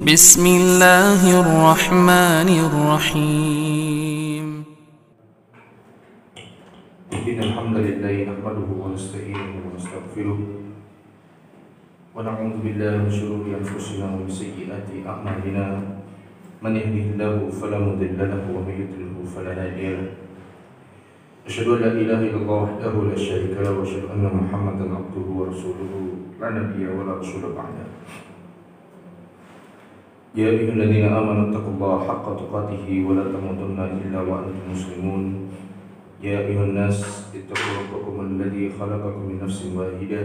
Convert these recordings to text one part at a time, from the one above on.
بسم الله الرحمن الرحيم إن الحمد لله نحمده ونستعينه ونستغفره ونعوذ بالله من شرور أنفسنا ومن سيئات أعمالنا من يهده الله فلا مضل له ومن يضلل فلا هادي له أشهد أن لا إله إلا الله وحده لا شريك له وأشهد أن محمدا عبده ورسوله لا نبي ولا رسول بعده يا أيها الذين آمنوا اتقوا الله حق تقاته ولا تموتن إلا وأنتم مسلمون يا أيها الناس اتقوا ربكم الذي خلقكم من نفس واحدة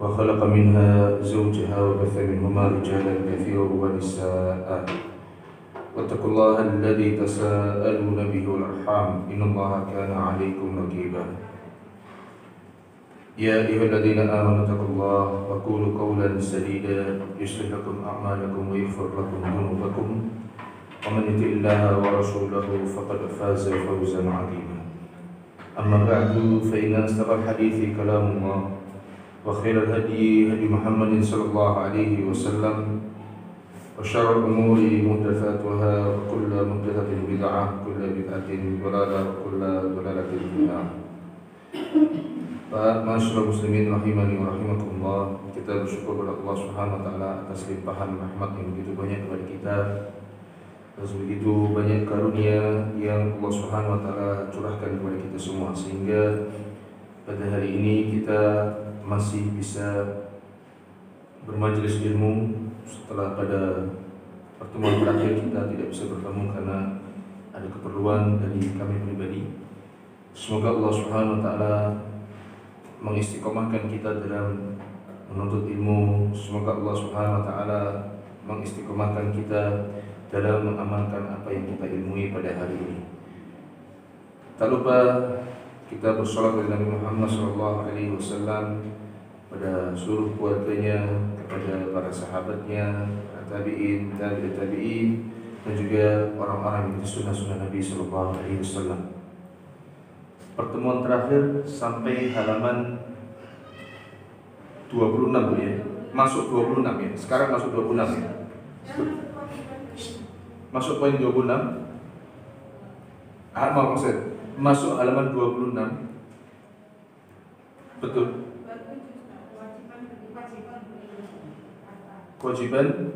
وخلق منها زوجها وبث منهما رجالا كثيرا ونساء واتقوا الله الذي تساءلون به والأرحام إن الله كان عليكم رقيبا يا أيها الذين آمنوا اتقوا الله وقولوا قولا سديدا يصلح لكم أعمالكم ويغفر لكم ذنوبكم ومن يطع الله ورسوله فقد فاز فوزا عظيما أما بعد فإن أصدق الحديث كلام الله وخير الهدي هدي محمد صلى الله عليه وسلم وشر الأمور محدثاتها وكل محدثة بدعة وكل بدعة ضلالة وكل ضلالة في النار. Masyaallah muslimin rahimani wa rahimakumullah, kita bersyukur kepada Allah Subhanahu wa taala atas limpahan rahmat yang begitu banyak kepada kita. Terus begitu banyak karunia yang Allah Subhanahu wa taala curahkan kepada kita semua, sehingga pada hari ini kita masih bisa bermajelis ilmu setelah pada pertemuan terakhir kita tidak bisa bertemu karena ada keperluan dari kami pribadi. Semoga Allah Subhanahu wa taala mengistiqomahkan kita dalam menuntut ilmu. Semoga Allah Subhanahu wa taala mengistiqomahkan kita dalam mengamalkan apa yang kita ilmui pada hari ini. Tak lupa kita bersolawat kepada Nabi Muhammad SAW, pada seluruh keluarganya, kepada para sahabatnya, para tabi'in, tabi'in, dan juga orang-orang yang sunnah-sunnah Nabi SAW. Pertemuan terakhir sampai halaman 26 ya. Masuk 26 ya. Sekarang masuk 26 ya. Masuk poin 26. Maksud masuk halaman 26. Betul. Kewajiban.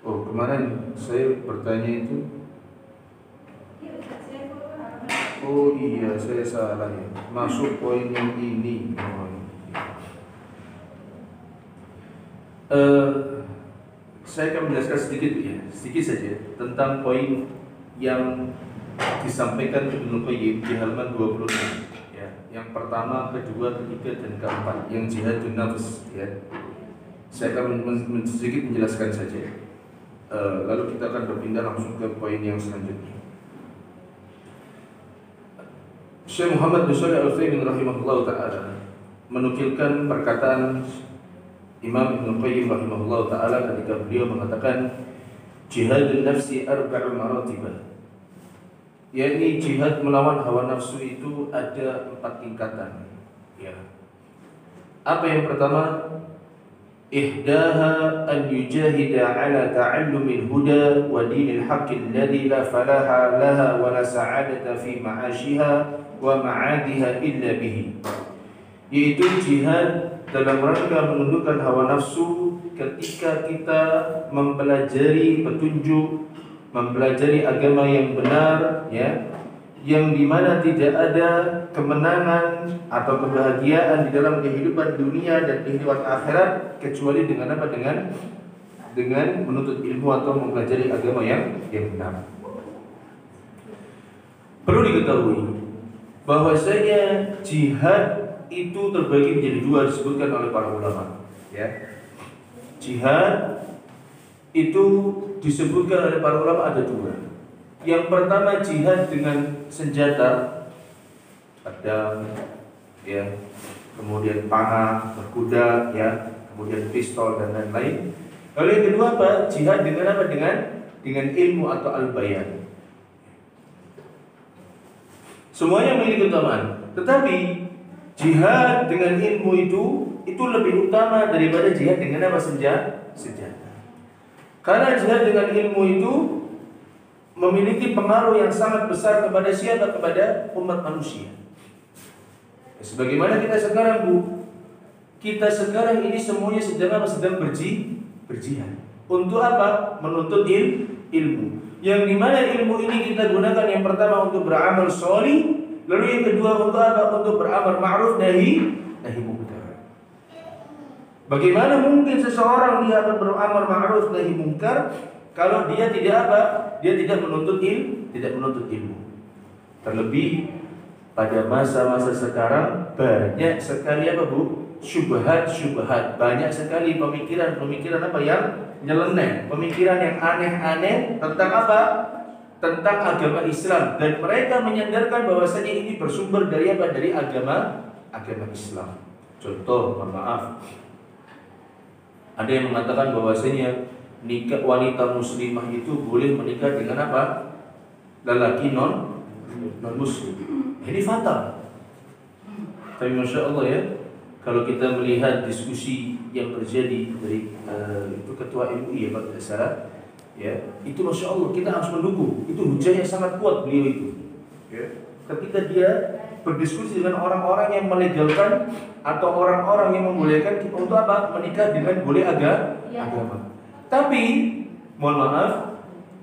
Oh, kemarin saya bertanya itu. Oh iya, saya salah ya. Masuk poin yang ini. Saya akan menjelaskan sedikit saja tentang poin yang disampaikan Ibnu Qayyim di halaman 26. Ya, yang pertama, kedua, ketiga, dan keempat, yang jihadun nafs. Ya, saya akan sedikit menjelaskan saja. Lalu kita akan berpindah langsung ke poin yang selanjutnya. Syekh Muhammad bin Shalih Al-Utsaimin rahimahullah ta'ala menukilkan perkataan Imam Ibnu Qayyim rahimahullah ta'ala ketika beliau mengatakan jihadun nafsi arba'u maratibah, yakni jihad melawan hawa nafsu itu ada 4 tingkatan. Ya. Apa yang pertama? Ihdaha an yujahida ala ta'allumil huda wa dinil haqqi alladhi la falaha laha wa la sa'adata fi ma'ashiha wa ma'adiha illa bihi, yaitu jihad dalam rangka menundukkan hawa nafsu ketika kita mempelajari petunjuk, mempelajari agama yang benar, ya, yang dimana tidak ada kemenangan atau kebahagiaan di dalam kehidupan dunia dan kehidupan akhirat kecuali dengan apa? Dengan menuntut ilmu atau mempelajari agama yang benar. Perlu diketahui bahwasanya jihad itu terbagi menjadi 2, disebutkan oleh para ulama. Ya, jihad itu disebutkan oleh para ulama ada 2. Yang pertama jihad dengan senjata, pedang, ya, kemudian panah, berkuda, ya, kemudian pistol dan lain-lain. Lalu yang kedua apa? Jihad dengan apa? Dengan ilmu atau al-bayan. Semuanya memiliki keutamaan, tetapi jihad dengan ilmu itu itu lebih utama daripada jihad dengan apa? Senjata. Karena jihad dengan ilmu itu memiliki pengaruh yang sangat besar kepada siapa? Kepada umat manusia. Sebagaimana kita sekarang, Bu, kita sekarang ini semuanya sedang berjihad. Untuk apa? Menuntut ilmu. Yang dimana ilmu ini kita gunakan yang pertama untuk beramal sholih, lalu yang kedua untuk apa? Untuk beramal ma'ruf nahi munkar. Bagaimana mungkin seseorang dia akan beramal ma'ruf nahi munkar kalau dia tidak apa? Dia tidak menuntut ilmu. Terlebih pada masa-masa sekarang banyak sekali apa, Bu? Syubhat, banyak sekali pemikiran apa yang nyeleneh, pemikiran yang aneh-aneh tentang apa? Tentang agama Islam, dan mereka menyandarkan bahwasanya ini bersumber dari apa? Dari agama Islam. Contoh, mohon maaf, ada yang mengatakan bahwasanya nikah wanita muslimah itu boleh menikah dengan apa? Lelaki non muslim. Ini fatal. Tapi masya Allah ya, kalau kita melihat diskusi yang terjadi dari itu ketua MUI ya Pak tidak salah, ya itu masya Allah kita harus mendukung. Itu hujahnya sangat kuat beliau itu. Ya. Ketika dia berdiskusi dengan orang-orang yang melegalkan atau orang-orang yang membolehkan untuk apa? Menikah dengan boleh agama. Tapi mohon maaf,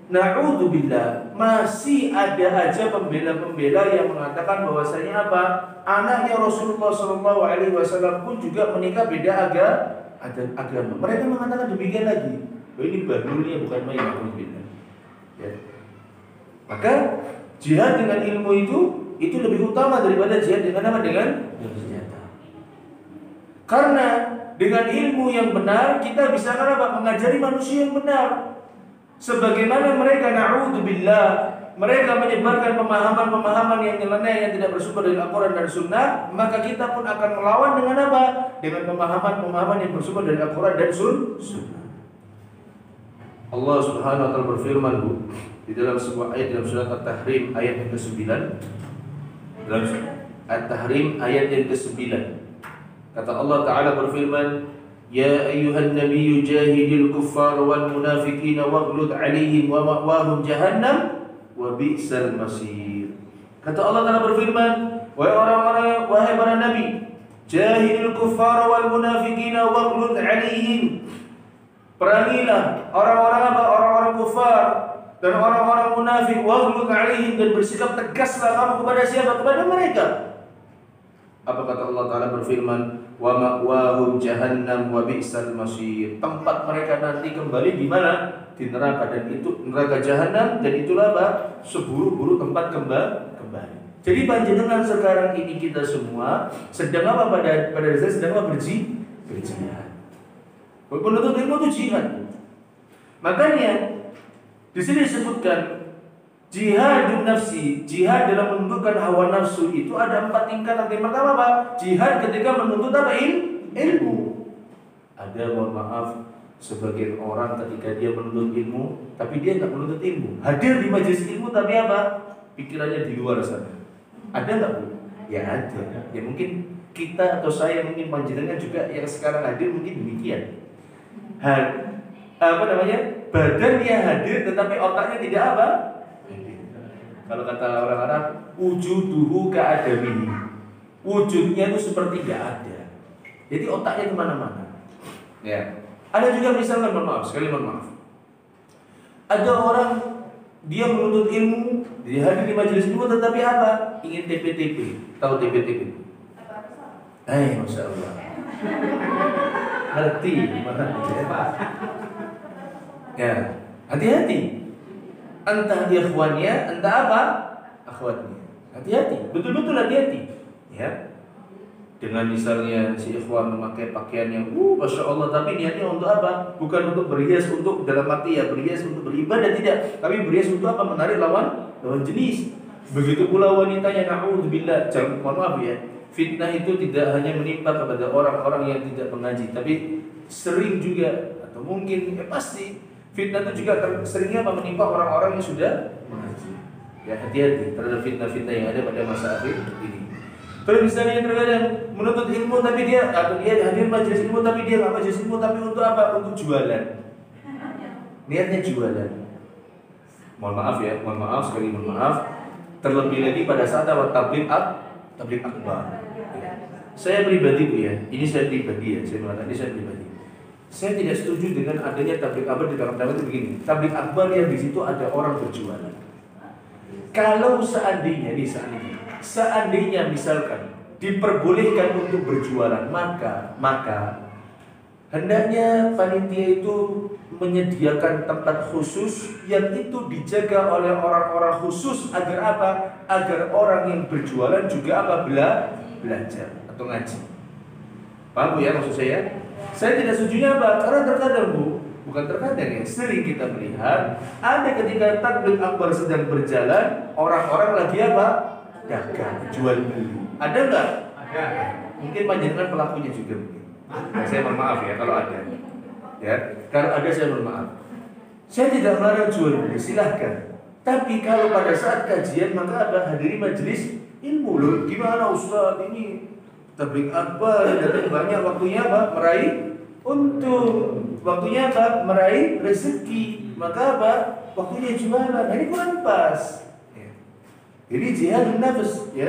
na'udzubillah, masih ada aja pembela-pembela yang mengatakan bahwasanya apa? Anaknya Rasulullah SAW pun juga menikah beda agama. Mereka mengatakan demikian lagi. Ini bahlulnya bukan main, na'udzubillah. Ya. Maka jihad dengan ilmu itu lebih utama daripada jihad dengan apa? Dengan senjata. Karena dengan ilmu yang benar kita bisa apa? Mengajari manusia yang benar. Sebagaimana mereka na'udzubillah, mereka menyebarkan pemahaman-pemahaman yang nyeleneh yang tidak bersumber dari Al-Quran dan Sunnah, maka kita pun akan melawan dengan apa? Dengan pemahaman-pemahaman yang bersumber dari Al-Quran dan Sunnah. Allah Subhanahu wa taala berfirman, Bu, di dalam sebuah ayat dalam surat At-Tahrim ayat yang ke-9. Dalam At-Tahrim ayat yang ke-9. Kata Allah Taala berfirman, Ya ayyuhan nabiyyu jahidil kuffara wal munafiqina waghlud 'alaihim wa ma'wahum jahannam wa bi'sal masir. Kata Allah Taala berfirman, wahai para nabi, jahidil kuffara wal munafiqina waghlud 'alaihim. Perangilah orang-orang apa? Orang-orang kufar dan orang-orang munafik, waghlud 'alaihim, dan bersikap tegaslah kamu kepada siapa? Kepada mereka. Apa kata Allah Taala berfirman, wa ma'wahum jahannam wa bi'sal masir. Tempat mereka nanti kembali di mana? Di neraka, dan itu neraka jahanam, dan itulah apa? Seburuk-buruk tempat kembali. Jadi panjenengan sekarang ini kita semua sedang apa? Pada dasarnya sedang apa? Berjihad. Penuntut ilmu itu jihad. Makanya di sini disebutkan jihadun nafsi, jihad dalam menundukkan hawa nafsu itu ada 4 tingkatan. Yang pertama apa? Jihad ketika menuntut apa? Ilmu. Ada, mohon maaf, sebagian orang ketika dia menuntut ilmu, tapi dia nggak menuntut ilmu. Hadir di majelis ilmu, tapi apa? Pikirannya di luar sana. Ada nggak, Bu? Ya ada. Ya mungkin kita atau saya, mungkin panjenengan juga yang sekarang hadir mungkin demikian. Badannya hadir, tetapi otaknya tidak apa? Kalau kata orang Arab, wujuduhu ka'adamihi, wujudnya itu seperti tidak ada. Jadi otaknya kemana-mana. Ya. Ada juga misalnya, mohon maaf, ada orang dia menuntut ilmu, dia hadir di majelis ilmu, tetapi apa? Ingin TPTP. Tahu TPTP? Masya Allah. Ngerti, ya. Hati-hati. Entah dia ikhwannya, entah apa? Akhwatnya. Hati-hati, betul-betul hati-hati. Ya. Dengan misalnya si ikhwan memakai pakaian yang Masya Allah, tapi niatnya untuk apa? Bukan untuk berhias, untuk dalam arti ya berhias untuk beribadah, tidak. Tapi berhias untuk apa? Menarik lawan jenis. Begitu pula wanitanya, na'udzubillah, mohon maaf ya. Fitnah itu tidak hanya menimpa kepada orang-orang yang tidak mengaji, tapi sering juga, atau mungkin pasti fitnah itu juga seringnya menimpa orang-orang yang sudah mengaji. Ya, hati-hati terhadap fitnah-fitnah yang ada pada masa akhir ini. Terus misalnya terkadang menuntut ilmu tapi dia hadir majelis ilmu tapi dia nggak majelis ilmu, tapi untuk apa? Untuk jualan. Niatnya jualan. Mohon maaf sekali, mohon maaf. Terlebih lagi pada saat awal tabligh akbar. Saya pribadi Bu ya, ini saya pribadi ya, saya mengatakan ini saya pribadi. Saya tidak setuju dengan adanya tabligh akbar di tengah-tengah itu begini. Tabligh akbar yang di situ ada orang berjualan. Kalau seandainya misalkan diperbolehkan untuk berjualan, maka hendaknya panitia itu menyediakan tempat khusus yang itu dijaga oleh orang-orang khusus agar apa? Agar orang yang berjualan juga apa? Belajar atau ngaji. Paham Bu ya maksud saya? Saya tidak setuju apa? Karena terkadang Bu, bukan terkadang ya, sering kita melihat ada ketika tabligh akbar sedang berjalan, orang-orang lagi apa? Dagang, jual beli. Ada enggak? Ada. Mungkin panjenengan pelakunya juga mungkin. Saya mohon maaf ya kalau ada. Ya, kalau ada saya mohon maaf. Saya tidak melarang jual beli, silahkan. Tapi kalau pada saat kajian maka apa? Hadiri majelis ilmu loh. Gimana Ustaz ini tabligh akbar datang banyak, waktunya apa? Meraih untung, waktunya apa? Meraih rezeki. Maka apa? Waktunya jualan. Nah, ini kurang pas. Ya. Jadi jihad nafs ya.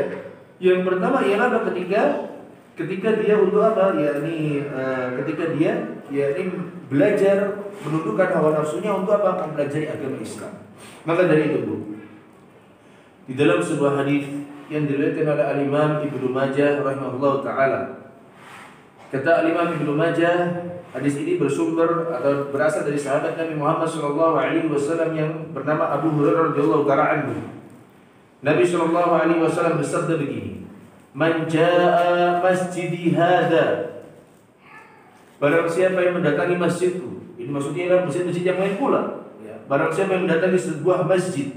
Yang pertama ialah apa? Ketika dia untuk apa? Ketika dia belajar menundukkan hawa nafsunya untuk apa? Mempelajari agama Islam. Maka dari itu Bu, di dalam sebuah hadis yang diriwayatkan oleh Al-Imam Ibnu Majah rahimahullahu taala, kata Al-Imam Ibnu Majah, hadis ini bersumber atau berasal dari sahabat Nabi Muhammad sallallahu alaihi wasallam yang bernama Abu Hurairah radhiyallahu taala anhu. Nabi sallallahu alaihi wasallam bersabda begini, "Man jaa masjidi hadza." Barang siapa yang mendatangi masjidku. Ini maksudnya adalah masjid-masjid yang lain pula. Ya. Barang siapa yang mendatangi sebuah masjid,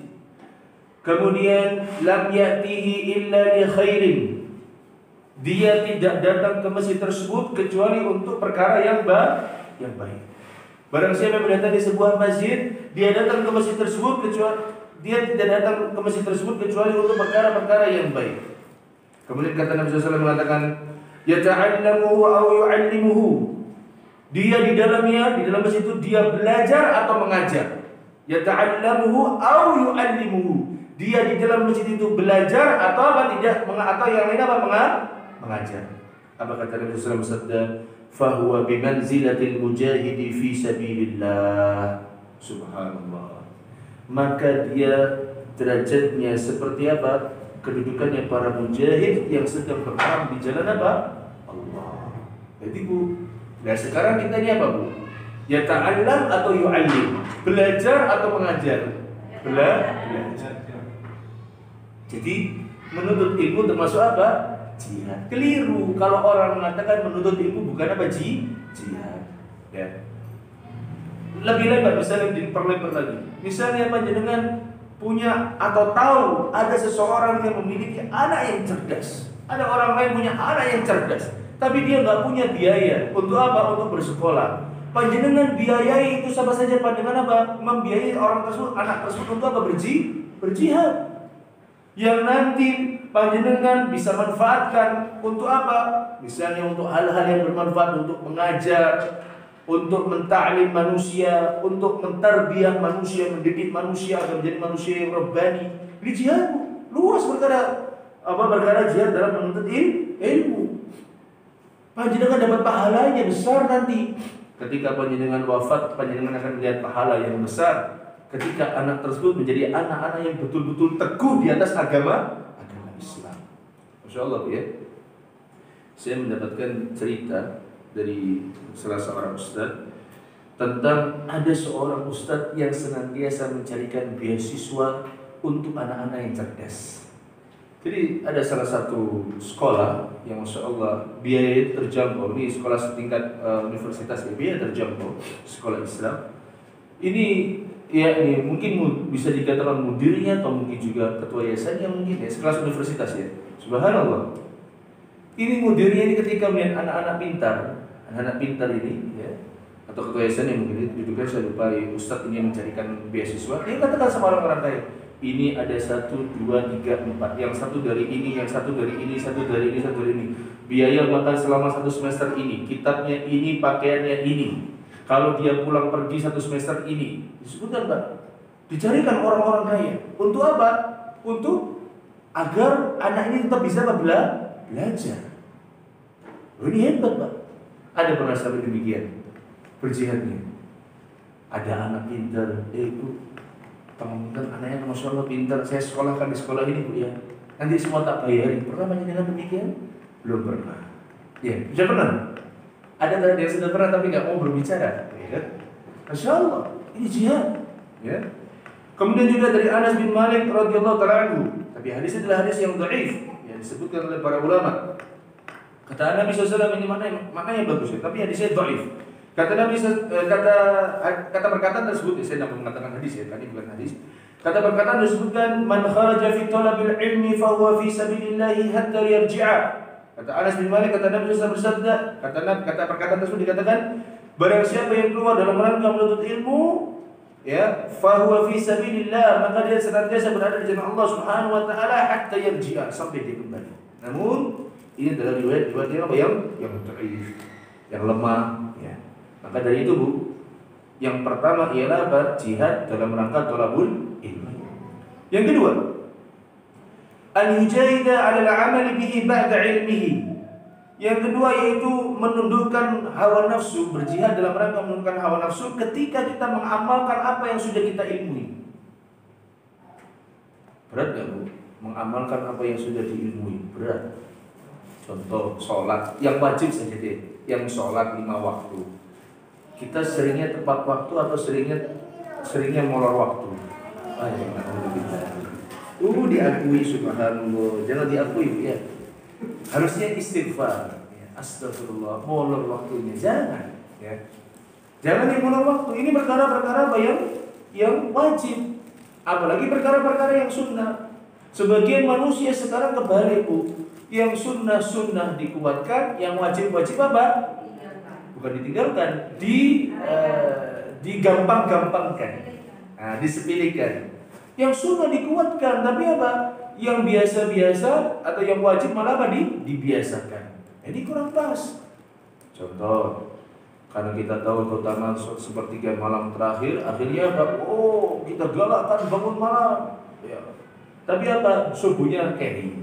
kemudian lam ya'tihi illa li khairin, dia tidak datang ke masjid tersebut kecuali untuk perkara yang baik. Barang siapa yang mendatangi sebuah masjid, dia datang ke masjid tersebut dia tidak datang ke masjid tersebut kecuali untuk perkara-perkara yang baik. Kemudian kata Nabi SAW mengatakan, yata'allamuhu aw yu'allimuhu. Dia di dalam masjid itu dia belajar atau mengajar. Yata'allamuhu aw yu'allimuhu. Dia di dalam masjid itu belajar atau apa tidak, atau yang lain apa mengajar. Apa kata Nabi SAW bersabda, fahuwa bimanzilatil mujahidi fi sabilillah. Subhanallah. Maka dia derajatnya seperti apa? Kedudukannya para mujahid yang sedang berperang di jalan apa? Allah. Jadi Bu, nah sekarang kita ini apa Bu? Ya ta'allam atau yu'allim, belajar atau mengajar? Belajar. Jadi menuntut ilmu termasuk apa? Jihad. Keliru kalau orang mengatakan menuntut ilmu bukan apa? Jihad. Ya. Lebih lebar, misalnya diperlebar lagi. Misalnya panjenengan punya atau tahu ada seseorang yang memiliki anak yang cerdas. Ada orang lain punya anak yang cerdas, tapi dia nggak punya biaya untuk apa? Untuk bersekolah. Panjenengan biayai itu sama saja panjenengan apa? Membiayai orang tersebut, anak tersebut untuk apa? Berjihad. Yang nanti panjenengan bisa manfaatkan untuk apa? Misalnya untuk hal-hal yang bermanfaat, untuk mengajar, untuk mentaklim manusia, untuk mentarbiyah manusia, mendidik manusia agar menjadi manusia yang rabbani. Ini jihad luas perkara jihad dalam menuntut ilmu. Panjenengan dapat pahalanya besar nanti. Ketika panjenengan wafat, panjenengan akan melihat pahala yang besar. Ketika anak tersebut menjadi anak-anak yang betul-betul teguh di atas agama Islam. Masya Allah ya. Saya mendapatkan cerita dari salah seorang ustaz tentang ada seorang ustaz yang senantiasa mencarikan beasiswa untuk anak-anak yang cerdas. Jadi ada salah satu sekolah yang Masya Allah biaya terjangkau. Ini sekolah setingkat universitas, biaya terjangkau, sekolah Islam. Ini mungkin bisa dikatakan mudirnya atau mungkin juga ketua yayasannya, mungkin ya, sekelas universitas ya. Subhanallah. Ini mudirnya ini ketika melihat anak-anak pintar ini ya, atau ketua yayasan yang mungkin itu juga saya lupa ya, ustaz ini yang mencarikan beasiswa, dia katakan sama orang-orang kaya, Ini ada 1, 2, 3, 4. Yang satu dari ini, yang satu dari ini, satu dari ini, satu dari ini. Biaya makan selama 1 semester ini, kitabnya ini, pakaiannya ini. Kalau dia pulang pergi 1 semester ini, disebutkan Pak. Dicarikan orang-orang kaya. Untuk apa? Untuk agar anak ini tetap bisa belajar. Ini hebat Pak. Ada pernah sampai demikian berjihadnya. Ada anak pintar, itu teman-teman anaknya Masya Allah pintar, saya sekolahkan di sekolah ini Bu ya, nanti semua tak bayarin. Pernah menyenangkan demikian? Belum pernah. Ya, sudah pernah. Ada tadi yang sudah pernah tapi nggak mau berbicara. Ya. Masya Allah, ini jihad. Ya. Kemudian juga dari Anas bin Malik radhiyallahu taala anhu, tapi hadisnya adalah hadis yang dhaif, yang disebutkan oleh para ulama. Kata Nabi SAW ini maknanya bagus ya, tapi hadisnya dhaif. Kata Nabi kata perkataan tersebut, saya tidak mengatakan hadis ya, tadi bukan hadis. Kata perkataan disebutkan man kharaja fi talabil ilmi fa huwa fi sabilillah hatta yarji'a. Kata Anas bin Malik, kata Nabi SAW bersabda, kata perkataan tersebut dikatakan barang siapa yang keluar dalam rangka menuntut ilmu, ya, fa huwa fi sabilillah, maka dia senantiasa berada di jalan Allah Subhanahu wa taala hatta yarji'a, sampai dia kembali. Namun ini adalah riwayat yang dhaif, yang lemah, ya. Maka dari itu Bu, yang pertama ialah jihad dalam rangka thalabul ilmi. Yang kedua, an yujahida 'ala al-'amali bihi ba'da 'ilmihi. Yang kedua yaitu menundukkan hawa nafsu, berjihad dalam rangka menundukkan hawa nafsu ketika kita mengamalkan apa yang sudah kita ilmui. Berat enggak Bu? Mengamalkan apa yang sudah diilmui, berat. Contoh sholat, yang wajib saja deh, yang sholat 5 waktu. Kita seringnya tepat waktu atau seringnya molor waktu. Diakui subhanallah, jangan diakui ya. Harusnya istighfar. Ya, astagfirullah, molor waktunya jangan. Ya. Jangan yang molor waktu. Ini perkara-perkara yang wajib. Apalagi perkara-perkara yang sunnah. Sebagian manusia sekarang kebalik Bu. Yang sunnah dikuatkan, yang wajib-wajib apa? Bukan ditinggalkan, digampang-gampangkan, disepelekan. Yang sunnah dikuatkan, tapi apa? Yang biasa-biasa atau yang wajib malah apa? Dibiasakan. Ini kurang pas. Contoh, karena kita tahu terutama sepertiga malam terakhir, akhirnya apa? Oh, kita galakkan bangun malam. Ya. Tapi apa? Subuhnya carry.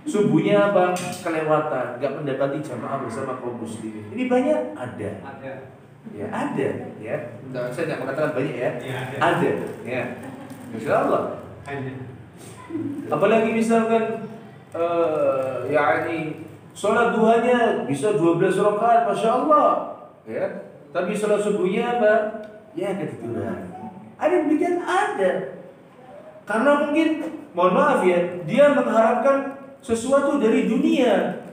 Subuhnya apa? Kelewatan, nggak mendapati jamaah bersama kaum muslimin. Ini banyak? Ada. Ya, ada. Ya. Nah, saya tidak mengatakan banyak ya. Ada. Ya. Insya Allah. Apalagi misalkan, sholat duhanya bisa 12 rakaat, masya Allah. Ya. Tapi sholat subuhnya apa? Ya ketiduran. Ada demikian ada. Karena mungkin, mohon maaf ya, dia mengharapkan sesuatu dari dunia.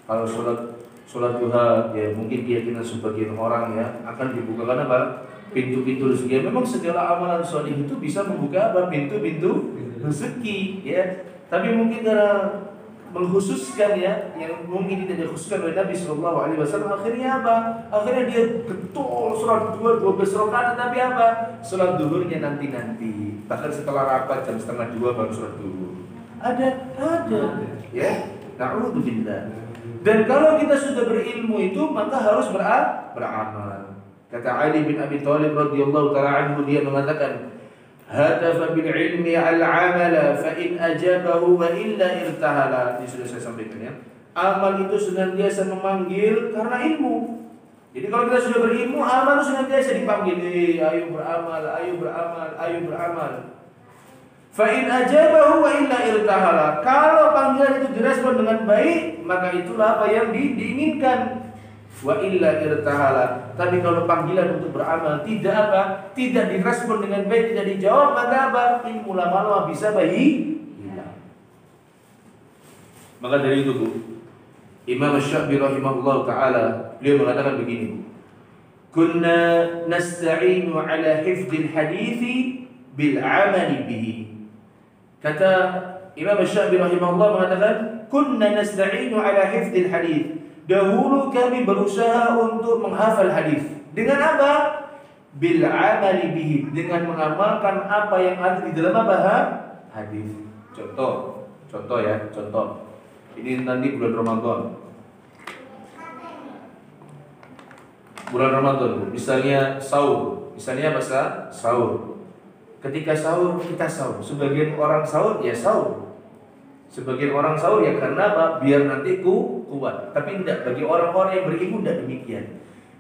Kalau sholat duha, ya mungkin keyakinan sebagian orang ya akan dibukakan apa? Pintu-pintu rezeki. Memang segala amalan sholih itu bisa membuka apa? Pintu-pintu rezeki, ya. Tapi mungkin karena mengkhususkan ya, yang mungkin tidak dikhususkan oleh Nabi Sallallahu Alaihi Wasallam, akhirnya apa? Akhirnya dia betul sholat 12 rakaat, tapi apa? Sholat duhurnya nanti. Bahkan setelah rapat jam 1:30 baru sholat duhur. Ada, ya. Na'udzubillah. Dan kalau kita sudah berilmu itu, maka harus beramal. Kata Ali bin Abi Thalib radhiyallahu taala anhu, dia mengatakan, hatafa bil ilmi al-amala fa in ajabahu wa illa irtahala. Ini sudah saya sampaikan ya. Amal itu senantiasa memanggil karena ilmu. Jadi kalau kita sudah berilmu, amal itu senantiasa dipanggil, ayo beramal, ayo beramal, ayo beramal. Fa in ajabahu wa illa irtahala. Kalau panggilan itu direspon dengan baik, maka itulah apa yang diinginkan. Wa illa irtahala. Tapi kalau panggilan untuk beramal tidak apa? Tidak direspon dengan baik, tidak dijawab, maka apa? Ilmu lama-lama bisa hilang. Maka dari itu Bu, Imam Asy-Syafi'i rahimahullah taala beliau mengatakan begini, kunna nasta'inu ala hifdzil hadithi bil 'amali bihi. Kata Imam Asy-Syafi'i rahimahullah mengatakan, kunna nasta'inu ala hifdzil hadits. Dahulu kami berusaha untuk menghafal hadis. Dengan apa? Bil 'amali bihi, dengan mengamalkan apa yang ada di dalam apa? hadis. Contoh ya. Ini nanti bulan Ramadan. Bulan Ramadan, misalnya sahur. Misalnya bahasa sahur. Ketika sahur, kita sahur. Sebagian orang sahur, ya sahur. Sebagian orang sahur ya karena apa? Biar nanti kuat. Tapi tidak, bagi orang-orang yang berilmu tidak demikian.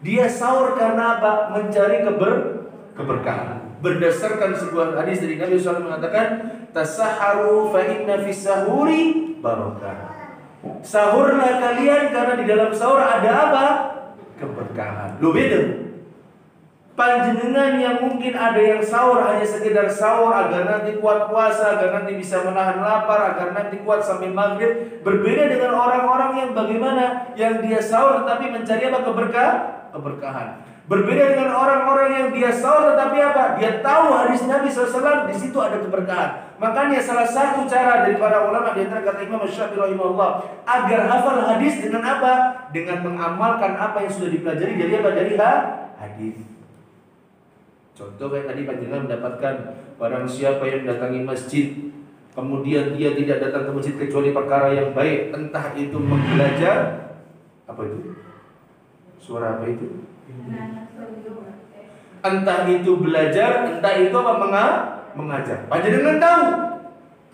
Dia sahur karena apa? Mencari keberkahan. Berdasarkan sebuah hadis dari Nabi SAW mengatakan, tasaharu fa inna fis sahuri barakah. Sahurlah kalian karena di dalam sahur ada apa? Keberkahan. Loh beda. Panjenengan yang mungkin ada yang sahur hanya sekedar sahur agar nanti kuat puasa, agar nanti bisa menahan lapar, agar nanti kuat sampai maghrib. Berbeda dengan orang-orang yang bagaimana? Yang dia sahur tetapi mencari apa? Keberkahan. Berbeda dengan orang-orang yang dia sahur tetapi apa? Dia tahu hadis Nabi SAW, di situ ada keberkahan. Makanya salah satu cara dari para ulama di antara kata Imam Syafi'i rahimahullah agar hafal hadis dengan apa? Dengan mengamalkan apa yang sudah dipelajari dari apa? Dari hadis. Contoh kayak tadi panjenengan mendapatkan barang siapa yang mendatangi masjid, kemudian dia tidak datang ke masjid kecuali perkara yang baik, entah itu belajar, apa itu? Suara apa itu? Entah itu belajar, entah itu apa mengajar. Panjenengan tahu.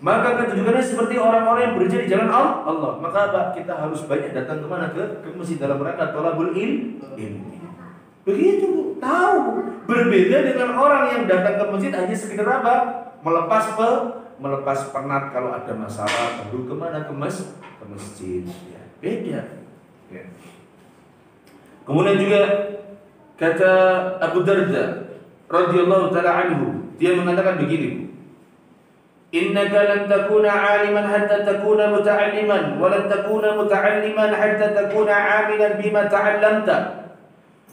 Maka kedudukannya seperti orang-orang yang bekerja di jalan Allah. Maka apa? Kita harus banyak datang kemana? Ke masjid dalam rangka thalabul ilmi. Begitu Bu, tahu. Berbeda dengan orang yang datang ke masjid hanya sekedar apa? Melepas penat kalau ada masalah perlu kemana? Ke masjid. Ya, beda. Ya. Kemudian juga kata Abu Darda radhiyallahu taala anhu, dia mengatakan begini, innaka lan takuna 'aliman hatta takuna muta'alliman wa lan takuna muta'alliman hatta takuna 'amilan bima ta'allamta.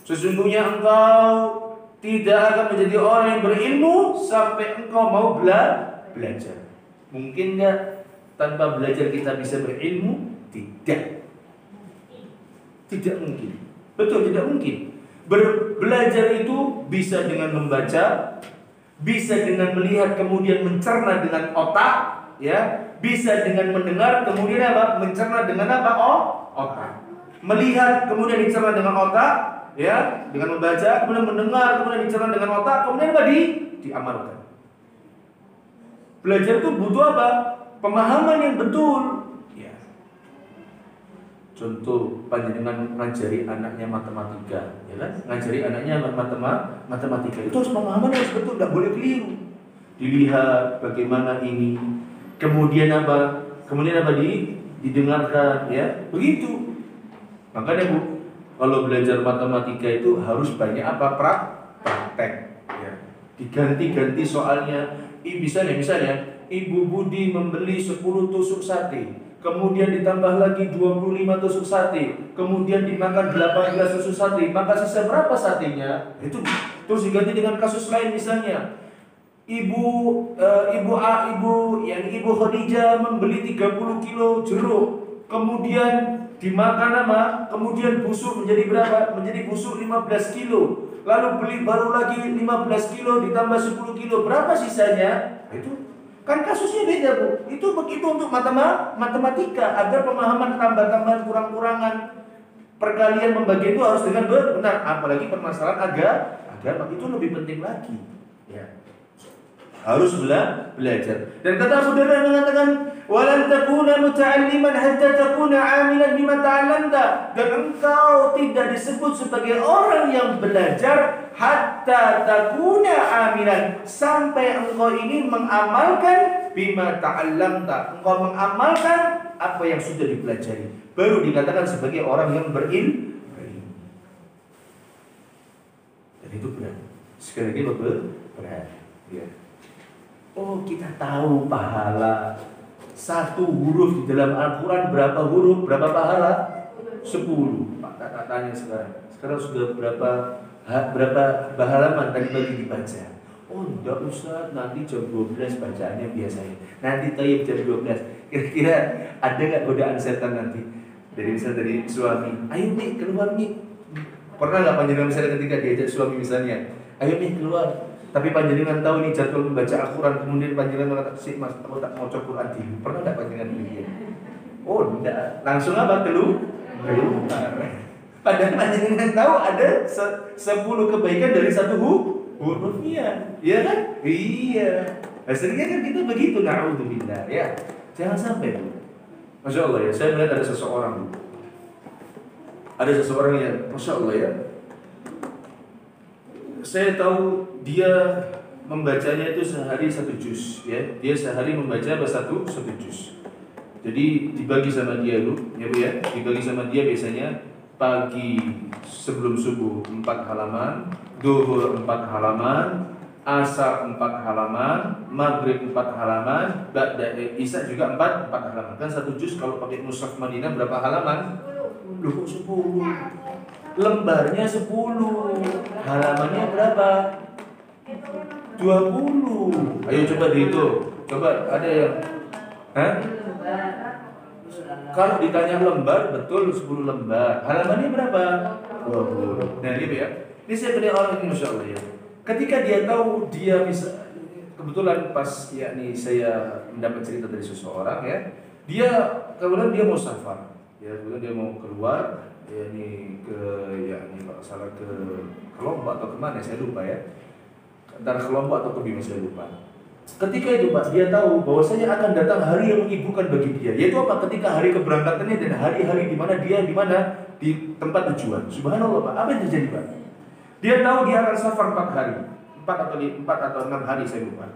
Sesungguhnya engkau tidak akan menjadi orang yang berilmu sampai engkau mau belajar. Mungkin enggak tanpa belajar kita bisa berilmu? Tidak mungkin. Betul, tidak mungkin. Belajar itu bisa dengan membaca, bisa dengan melihat kemudian mencerna dengan otak, ya, bisa dengan mendengar kemudian apa? Mencerna dengan apa? Otak. Melihat kemudian dicerna dengan otak, ya, dengan membaca, kemudian mendengar, kemudian dicerna dengan otak, kemudian apa? Diamalkan. Belajar itu butuh apa? Pemahaman yang betul. Contoh panjenengan ngajari anaknya matematika, ya kan? Ngajari anaknya matematika. Itu harus pemahaman harus betul, tidak boleh keliru. Dilihat bagaimana ini, kemudian apa? Didengarkan, ya. Begitu. Makanya Bu, kalau belajar matematika itu harus banyak apa? Praktek, ya. Diganti-ganti soalnya. Misalnya Ibu Budi membeli 10 tusuk sate. Kemudian ditambah lagi 25 tusuk sate, kemudian dimakan 18 tusuk sate, maka sisa berapa satenya? Itu terus diganti dengan kasus lain, misalnya Ibu Khadijah membeli 30 kilo jeruk, kemudian dimakan apa? Kemudian busuk menjadi berapa? Menjadi busuk 15 kilo. Lalu beli baru lagi 15 kilo ditambah 10 kilo, berapa sisanya? Itu kan kasusnya beda Bu. Itu begitu untuk matematika agar pemahaman tambah-tambahan kurang-kurangan perkalian membagi itu harus dengan benar. Apalagi permasalahan agama itu lebih penting lagi. Ya. Harus belajar. Dan kata Abu Darda mengatakan, "Walan takuna muta'alliman hatta takuna 'amilan bima ta'allamta." Dan engkau tidak disebut sebagai orang yang belajar hatta takuna 'amilan, sampai engkau ini mengamalkan bima ta'allamta. Engkau mengamalkan apa yang sudah dipelajari. Baru dikatakan sebagai orang yang berilmu. Dan itu berat. Sekali lagi berat. Ya. Oh, kita tahu pahala. Satu huruf di dalam Al-Quran berapa huruf, berapa pahala? 10. Pak tak tanya sekarang. Sekarang sudah berapa halaman tadi bagi dibaca? Oh, enggak Ustaz, nanti jam 12 bacaannya biasanya. Nanti tayyib jam 12. Kira-kira ada enggak godaan setan nanti? Dari suami. Ayo nih keluar nih. Pernah enggak panjenengan misalnya ketika diajak suami misalnya, ayo nih keluar. Tapi panjenengan tahu nih jadwal membaca Al-Quran, kemudian panjenengan mengatakan, sih mas, aku tak mau Quran dulu. Pernah tak panjenengan begini? Oh tidak, langsung apa? Keluar. Padahal panjenengan tahu ada 10 kebaikan dari satu hurufnya, iya kan? Iya. Hasilnya kan kita begitu, na'udzubillah ya. Jangan sampai Bu. Masya Allah ya, saya melihat ada seseorang Bu. Ada seseorang yang Masya Allah ya, saya tahu dia membacanya itu sehari 1 juz ya. Dia sehari membaca satu juz. Jadi dibagi sama dia Bu, ya Bu ya. Dibagi sama dia biasanya pagi sebelum subuh 4 halaman, duhur 4 halaman, asar 4 halaman, maghrib 4 halaman, ba'da isya juga 4 halaman. Kan 1 juz kalau pakai mushaf Madinah berapa halaman? 10. Lembarnya 10. Halamannya berapa? 20. Ayo coba dihitung. Coba ada yang kalau ditanya lembar, betul 10 lembar. Halamannya berapa? 20. Nah ini ya. Ini saya beri orang ini Masya Allah ya. Ketika dia tahu dia bisa, kebetulan pas yakni saya mendapat cerita dari seseorang ya, dia kemudian dia mau safar, ya kemudian dia mau keluar, yakni ke kalau salah ke Lombok atau kemana saya lupa ya, antara ke Lombok atau ke Bima saya lupa. Ketika itu Pak, dia tahu bahwasanya akan datang hari yang menyibukkan bagi dia, yaitu apa? Ketika hari keberangkatannya dan hari-hari di mana dia di tempat tujuan. Subhanallah Pak, apa yang terjadi Pak? Dia tahu dia akan safar 4 hari, 4 atau 6 hari saya lupa.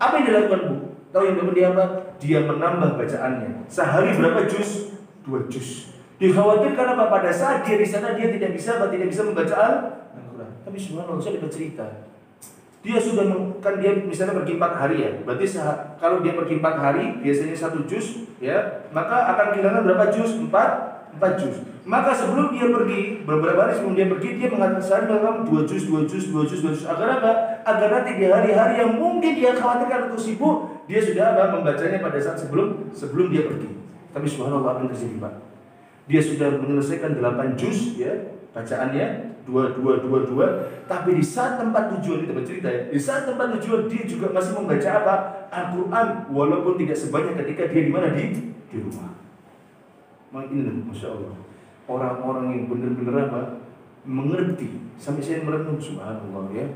Apa yang dilakukan Bu? Tahu yang dilakukan dia apa? Dia menambah bacaannya. Sehari berapa juz? 2 juz. Dikhawatirkan apa? Pada saat dia di sana dia tidak bisa membaca Al-Quran. Tapi subhanallah saya dapat cerita. Dia sudah kan dia misalnya pergi 4 hari ya. Berarti kalau dia pergi 4 hari biasanya 1 juz ya, maka akan kehilangan berapa juz? 4 juz. Maka sebelum dia pergi, beberapa hari sebelum dia pergi, dia mengatakan 2 juz. Agar apa? Agar nanti di hari-hari yang mungkin dia khawatirkan untuk sibuk, dia sudah membacanya pada saat sebelum dia pergi. Tapi subhanallah apa yang terjadi Pak? Dia sudah menyelesaikan 8 juz ya, bacaannya 2, tapi di saat tempat tujuan, kita bercerita ya, di saat tempat tujuan dia juga masih membaca apa? Al-Quran, walaupun tidak sebanyak ketika dia di mana? Di rumah. Ini Masya Allah, orang-orang yang benar-benar apa? Mengerti, sampai saya merenung subhanallah ya.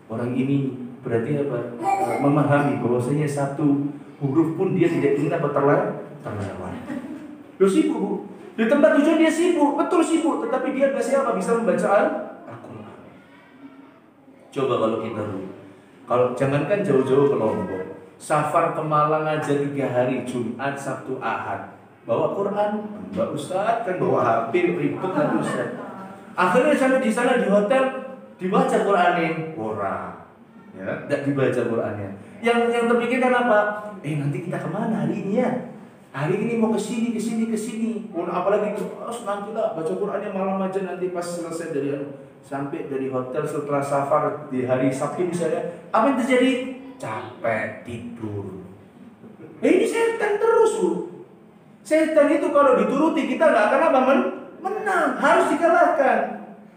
Orang ini berarti apa? Memahami bahwasanya satu huruf pun dia tidak ingin apa? Terlewat. Loh sibuk Bu. Di tempat tujuan dia sibuk, betul sibuk, tetapi dia biasanya apa? Bisa membaca Al-Quran. Coba kalau kita kalau jangankan jauh-jauh ke Lombok, safar ke Malang aja 3 hari, Jumat, Sabtu, Ahad, bawa Quran, Mbak Ustaz kan bawa HP, ribet kan Ustaz. Akhirnya sampai di sana di hotel dibaca Qurannya, orang, ya, tidak dibaca Qurannya. Yang terpikirkan apa? Nanti kita kemana hari ini ya? Hari ini mau ke sini. Apalagi nanti lah baca Qurannya malam aja, nanti pas selesai sampai dari hotel setelah safar di hari Sabtu misalnya, apa yang terjadi? Capek, tidur. Ini setan terus Bu. Setan itu kalau dituruti kita nggak akan apa? Menang, harus dikalahkan.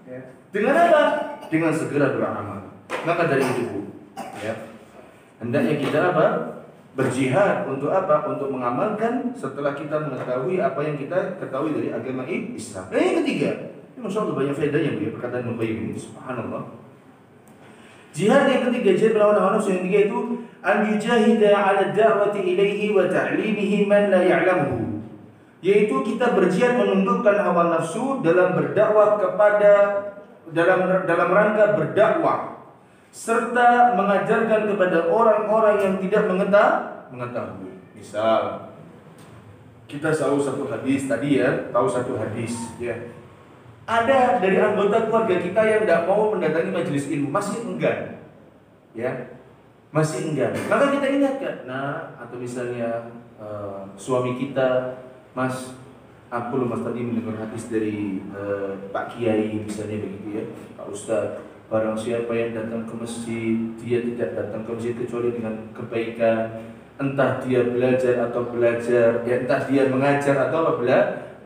Ya. Dengan apa? Dengan segera beramal. Maka dari itu Bu, ya, hendaknya kita apa? Berjihad untuk apa? Untuk mengamalkan setelah kita mengetahui apa yang kita ketahui dari agama Islam. Nah yang ketiga, ini Masya Allah banyak faedahnya ya perkataan Mubayyib ini, subhanallah. Jihad yang ketiga, jihad melawan hawa nafsu yang ketiga itu an yujahida 'ala da'wati ilaihi wa ta'limihi man la ya'lamuhu. Yaitu kita berjihad menundukkan hawa nafsu dalam berdakwah kepada dalam rangka berdakwah serta mengajarkan kepada orang-orang yang tidak mengetahui. Misal kita tahu satu hadis tadi ya, ya. Ada dari anggota keluarga kita yang tidak mau mendatangi majelis ilmu, masih enggan. Ya. Masih enggan. Maka kita ingatkan, atau misalnya suami kita, Mas, aku Mas tadi mendengar hadis dari Pak Kiai misalnya begitu ya, Pak Ustadz, barang siapa yang datang ke masjid, dia tidak datang ke masjid kecuali dengan kebaikan. Entah dia belajar, ya, entah dia mengajar atau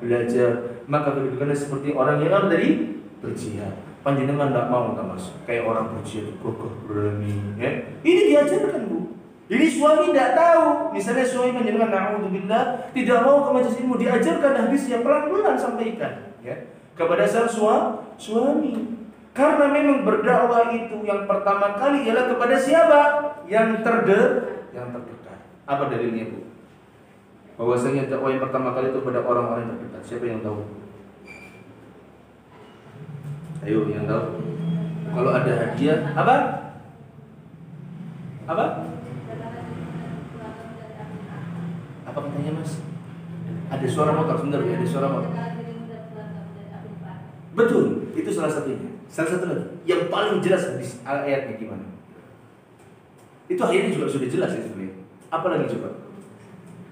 belajar, maka kedudukannya seperti orang yang dari berjihad. panjenengan nggak mau tak mas, kayak orang berjihad kokoh berani, ya. Ini diajarkan bu. Jadi suami tidak tahu, misalnya suami panjenengan na'udzubillah tidak mau ke majelis ilmu, diajarkan hadisnya pelan-pelan sampaikan, ya, kepada sang suami. Karena memang berdakwah itu yang pertama kali ialah kepada siapa? Yang terdekat. Apa dalilnya bu? Bahwasanya dakwah yang pertama kali itu kepada orang-orang yang terdekat. Siapa yang tahu? Ayo yang tahu. Kalau ada hadiah, apa? Apa? Apa katanya mas? Ada suara motor, sebentar ya, ada suara motor. Betul, itu salah satunya. Salah satu lagi, yang paling jelas hadis ayatnya gimana? Itu ayatnya juga sudah jelas ya sebenarnya. Apa lagi coba?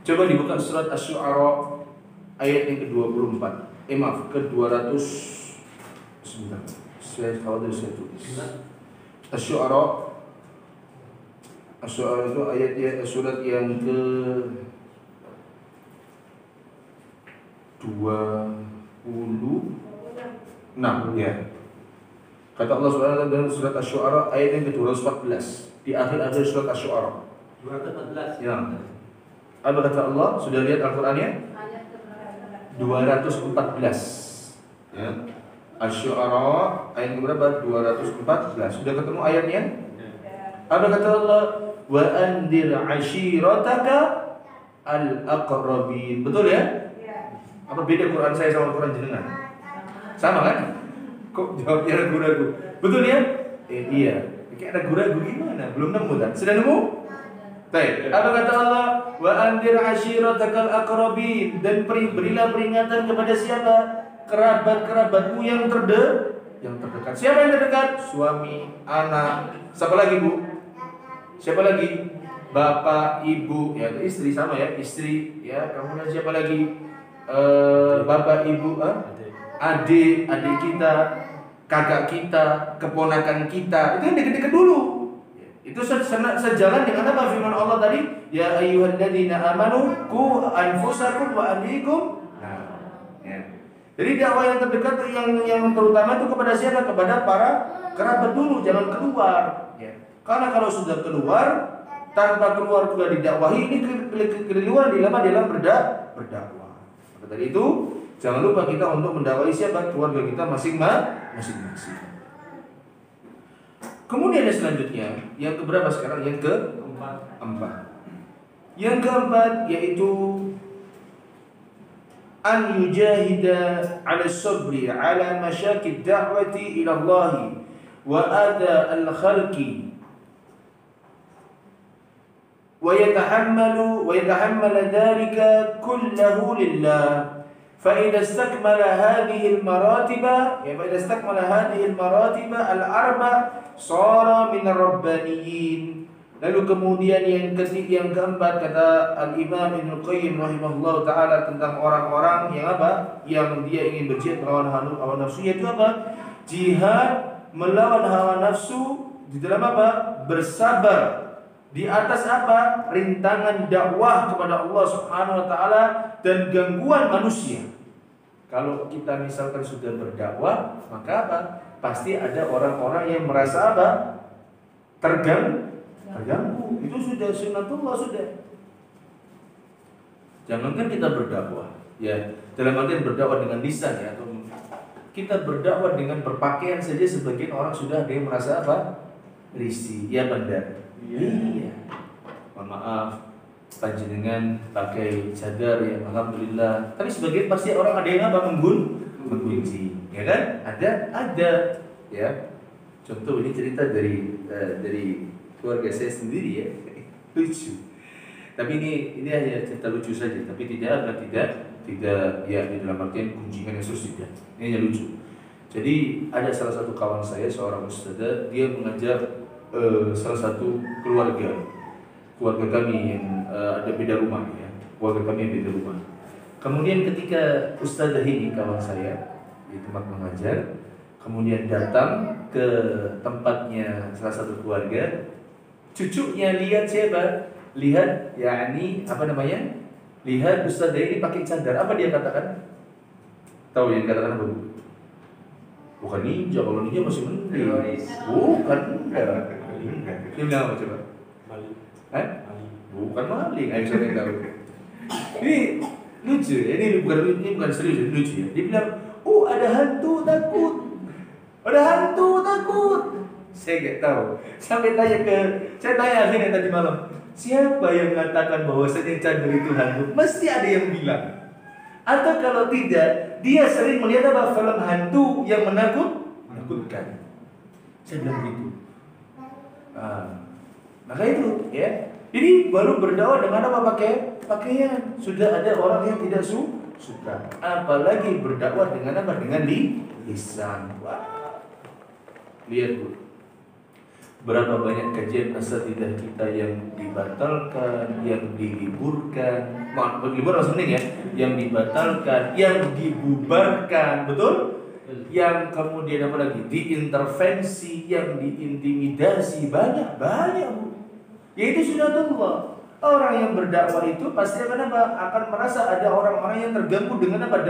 Coba dibuka surat Asy-Syu'ara ayat yang ke-24. Maaf, ke-200. Sebentar, saya khawatir saya tulis. Asy-Syu'ara itu ayatnya surat yang ke-26 ya. Kata Allah Subhanahu wa taala dalam surat Asy-Syu'ara ayat yang ke-214 di akhir-akhir surat Asy-Syu'ara. 214 ya. Apa kata Allah? Sudah lihat Al-Qur'annya? 214 ya. Asy-Syu'ara ayat berapa? 214. Sudah ketemu ayatnya? Apa kata Allah? Wa andir 'ashirataka al-aqrabin. Betul ya? Apa beda Quran saya sama Quran jenengan? Sama kan? Kok jawabnya ragu-ragu? Betul ya? Iya. Kayak ragu-ragu gimana? Belum nemu kan? Sudah nemu? Baik. Apa kata Allah? Wa andir 'ashiratakal aqrabin, dan berilah peringatan kepada siapa? Kerabat-kerabatmu yang terdekat. Siapa yang terdekat? Suami, anak. Siapa lagi, Bu? Siapa lagi? Bapak, ibu, ya istri sama ya, istri, ya. Kemudian siapa lagi? Bapak, ibu, adik kita, kakak kita, keponakan kita. Itu yang dekat-dekat dulu. Itu sejalan dengan apa firman Allah tadi? Ya ayyuhalladzina amanu qu anfusakum wa ahlikum. Nah, ya. Jadi dakwah yang terdekat yang terutama itu kepada siapa? Kepada para kerabat dulu, jangan keluar. Ya. Karena kalau sudah keluar, tanpa keluar juga didakwahi, ini keliruan dalam berdakwah. Maka dari itu, jangan lupa kita untuk mendakwahi siapa? Keluarga kita masing-masing. Kemudian yang selanjutnya, yang keberapa sekarang? Yang keempat. Yang keempat yaitu an yujahida 'ala sabri 'ala masyaqid da'wati ila Allah wa ada al-khalqi wa yatahammal dhalika kullahu lillah. فإذا استكمل هذه المراتب الأربع صار من الربانيين. Lalu kemudian yang keempat kata Al-Imam Ibnu Qayyim rahimahullah taala tentang orang-orang yang apa? Yang dia ingin berjihad melawan hawa nafsu, yaitu apa? Jihad melawan hawa nafsu di dalam apa? Bersabar di atas apa? Rintangan dakwah kepada Allah Subhanahu wa taala dan gangguan manusia. Kalau kita misalkan sudah berdakwah, maka apa? Pasti ada orang-orang yang merasa apa? Terganggu. Itu sudah sunnatullah sudah. Jangankan kita berdakwah, ya. Dalam artian berdakwah dengan lisan ya, atau kita berdakwah dengan berpakaian saja sebagian orang sudah ada yang merasa apa? Risih, ya bandar. Iya. Mohon maaf, panjenengan pakai cadar ya, alhamdulillah. Tapi sebagian pasti orang ada yang apa? Menggunjing, ya kan? Ada, ya. Contoh ini cerita dari keluarga saya sendiri ya, lucu. Tapi ini hanya cerita lucu saja, tapi tidak ya di dalam artian kunjingan Yesus tidak. Ini hanya lucu. Jadi ada salah satu kawan saya, seorang ustadzah, dia mengajar salah satu keluarga kami yang ada beda rumah ya, keluarga kami yang beda rumah. Kemudian ketika ustadzah ini kawan saya di tempat mengajar, kemudian datang ke tempatnya salah satu keluarga, cucunya lihat siapa? Lihat, yakni apa namanya? Lihat ustadzah ini pakai cadar. Apa dia katakan? Tahu yang katakan apa? Bukan ninja, kalau ninja masih mending. Teroris. Bukan, enggak. Dia bilang apa coba? Maling. Bukan maling, ayo saya yang tahu. Ini lucu ya, ini bukan serius, ini lucu ya. Dia bilang, oh ada hantu takut. Ada hantu takut. Saya nggak tahu. Saya tanya akhirnya tadi malam, siapa yang mengatakan bahwasanya cadel itu hantu? Mesti ada yang bilang. Atau kalau tidak, dia sering melihat apa film hantu yang menakutkan. Saya bilang begitu. Maka itu, ya. Ini baru berdakwah dengan apa pakaian. Sudah ada orang yang tidak suka. Apalagi berdakwah dengan apa? Dengan lisan. Wah. Lihat Bu. Berapa banyak kajian asatidzah kita yang dibatalkan, yang diliburkan. Libur harus penting ya. Yang dibatalkan, yang dibubarkan, betul? Yang kemudian apa lagi? Diintervensi, yang diintimidasi, banyak Bu. Yaitu sunatullah. Orang yang berdakwah itu pasti akan apa? Akan merasa ada orang-orang yang terganggu dengan apa?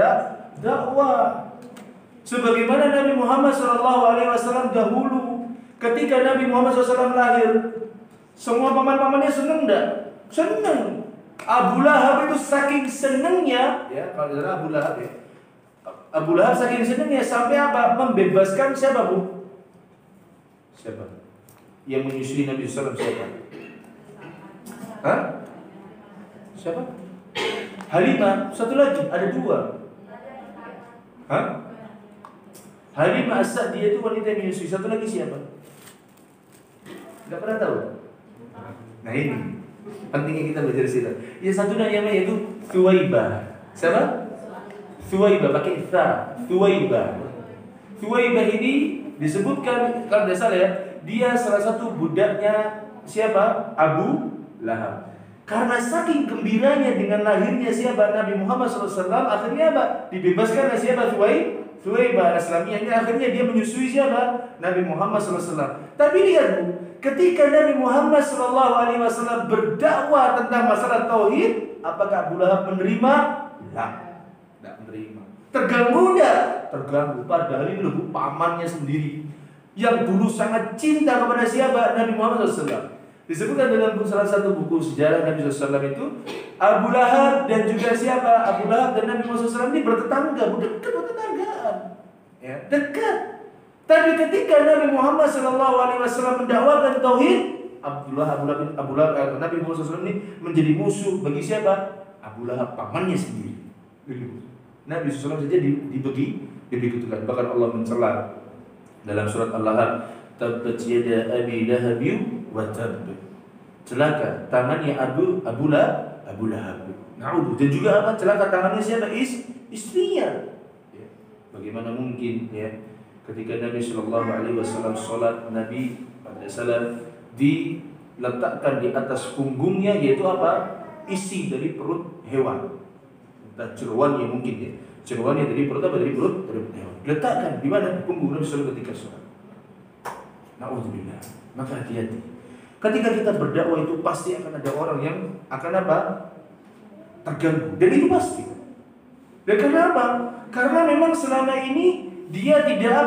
Dakwah. Sebagaimana Nabi Muhammad SAW dahulu, ketika Nabi Muhammad SAW lahir, semua paman-pamannya senang enggak? Senang. Abu Lahab itu saking senangnya, ya kalau Abu Lahab ya. Abu Lahab saking senangnya sampai apa? Membebaskan siapa Bu? Siapa? Yang menyusui Nabi SAW siapa? Hah? Siapa? Halimah. Satu lagi, ada dua. Hah? Halimah As-Sa'diyah itu wanita yang menyusui. Satu lagi siapa? Gak pernah tahu. Nah ini pentingnya kita belajar sirah. Ya satu namanya yaitu Thuwaibah. Siapa? Thuwaibah pakai tha. Thuwaibah. Thuwaibah ini disebutkan kalau tidak salah ya, dia salah satu budaknya siapa? Abu Lahab. Karena saking gembiranya dengan lahirnya siapa? Nabi Muhammad SAW, akhirnya apa? Dibebaskan siapa? Thuwaibah Islamiyahnya, akhirnya dia menyusui siapa? Nabi Muhammad SAW. Tapi lihat Bu, ketika Nabi Muhammad SAW berdakwah tentang masalah tauhid, apakah Abu Lahab menerima? Tidak menerima. Terganggu enggak? Terganggu. Padahal ini loh pamannya sendiri yang dulu sangat cinta kepada siapa? Nabi Muhammad SAW. Disebutkan dalam salah satu buku sejarah Nabi SAW itu, Abu Lahab dan juga siapa? Abu Lahab dan Nabi Muhammad SAW ini bertetangga, dekat bertetanggaan, ya, dekat. Tapi ketika Nabi Muhammad SAW mendakwakan tauhid, Abu Lahab, Nabi Muhammad SAW ini menjadi musuh bagi siapa? Abu Lahab, pamannya sendiri. Nabi SAW saja dibegitukan. Bahkan Allah mencela dalam surat Al-Lahab, tabbat yada abi lahab wa tabb. Celaka tangannya Abu Lahab. Na'udhu. Dan juga apa? Celaka tangannya siapa? Istrinya. Ya. Bagaimana mungkin ya? Ketika Nabi SAW sholat, Nabi SAW diletakkan di atas punggungnya, yaitu apa? Isi dari perut hewan. Entah jeroannya mungkin ya. Jeroannya dari perut apa? Dari perut hewan. Diletakkan di mana? Di punggung Nabi SAW ketika sholat. Na'udzubillah. Maka hati-hati. Ketika kita berdakwah itu pasti akan ada orang yang akan apa? Terganggu. Dan itu pasti. Dan kenapa? Karena memang selama ini dia tidak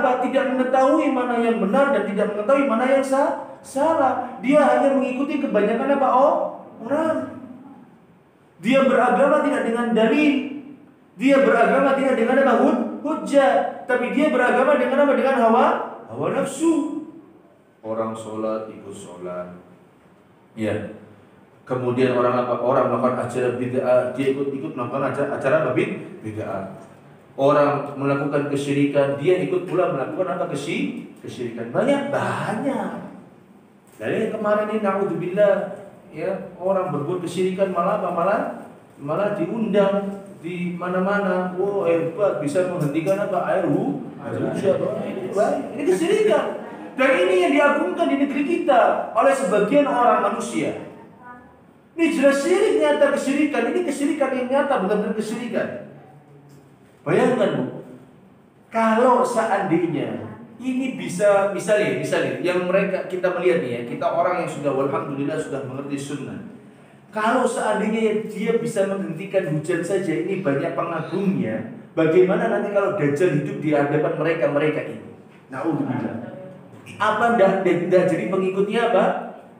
mengetahui mana yang benar dan tidak mengetahui mana yang salah. Dia hanya mengikuti kebanyakan apa? Orang. Dia beragama tidak dengan dalil. Dia beragama tidak dengan apa? Hujjah. Tapi dia beragama dengan apa? Dengan hawa nafsu. Orang sholat ikut sholat, ya. Kemudian orang melakukan acara bid'ah, dia ikut melakukan acara bid'ah. Orang melakukan kesyirikan, dia ikut pula melakukan apa? Kesyirikan. Banyak. Dari kemarin ini naudzubillah, ya, orang berbuat kesyirikan malah diundang di mana-mana. Wow, hebat, bisa menghentikan apa? Air hujan. Ini kesyirikan. Dan ini yang diagungkan di negeri kita oleh sebagian orang manusia. Ini jelas syirik nyata kesyirikan. Ini kesyirikan yang nyata, benar-benar kesyirikan. Bayangkan Bu, kalau seandainya ini bisa misalnya yang kita melihat nih ya, kita orang yang sudah alhamdulillah sudah mengerti sunnah. Kalau seandainya dia bisa menghentikan hujan saja, ini banyak pengagumnya. Bagaimana nanti kalau Dajjal hidup di hadapan mereka ini? Naudzubillah. Apa ndak jadi pengikutnya apa?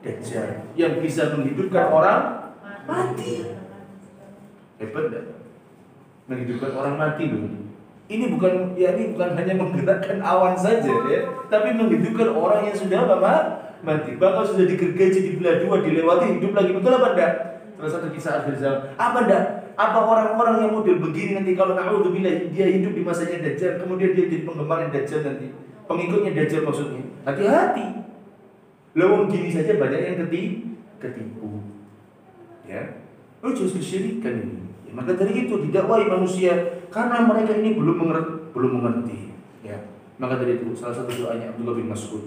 Dajjal yang bisa menghidupkan orang mati. Hebat enggak? Menghidupkan orang mati loh. Ini bukan hanya menggerakkan awan saja ya, tapi menghidupkan orang yang sudah apa? Mati. Bahkan sudah digergaji di belah dua, dilewati, hidup lagi. Betul apa enggak? Terus satu kisah akhir zaman. Apa enggak? Apa orang-orang yang model begini nanti kalau naudzubillah dia hidup di masanya Dajjal, kemudian dia jadi penggemar Dajjal nanti, pengikutnya Dajjal maksudnya. Hati-hati. Lawang gini saja banyak yang ketipu. Ya. Lu justru kesyirikan ini. Ya, maka dari itu didakwai manusia karena mereka ini belum mengerti. Ya. Maka dari itu salah satu doanya Abdullah bin Mas'ud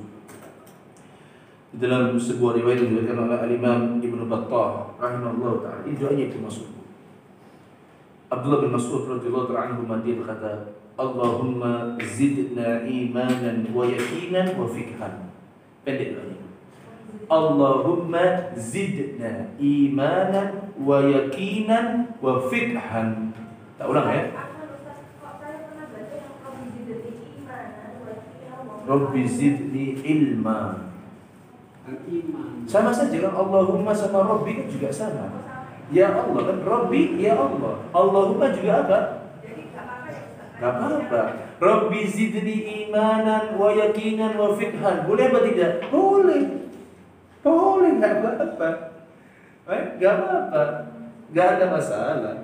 di dalam sebuah riwayat yang diriwayatkan oleh Al-Imam Ibnu Battah rahimahullah taala. Ini doanya Ibnu Mas'ud. Abdullah bin Mas'ud radhiyallahu ta'ala anhu dia berkata, Allahumma zidna imanan wa yaqinan wa fiqhan. Pendek doanya. Allahumma zidna imanan wa yaqinan wa fiqhan. Tak ulang ya. Rabbi zidni ilma. Sama saja kan Allahumma sama Rabbi kan juga sama. Ya Allah kan Rabbi ya Allah. Allahumma juga apa? Gak apa-apa. Rabbi zidni imanan wa yaqinan wa fiqhan. Boleh apa tidak? Boleh. Boleh, gak apa-apa. Gak apa-apa. Gak ada masalah.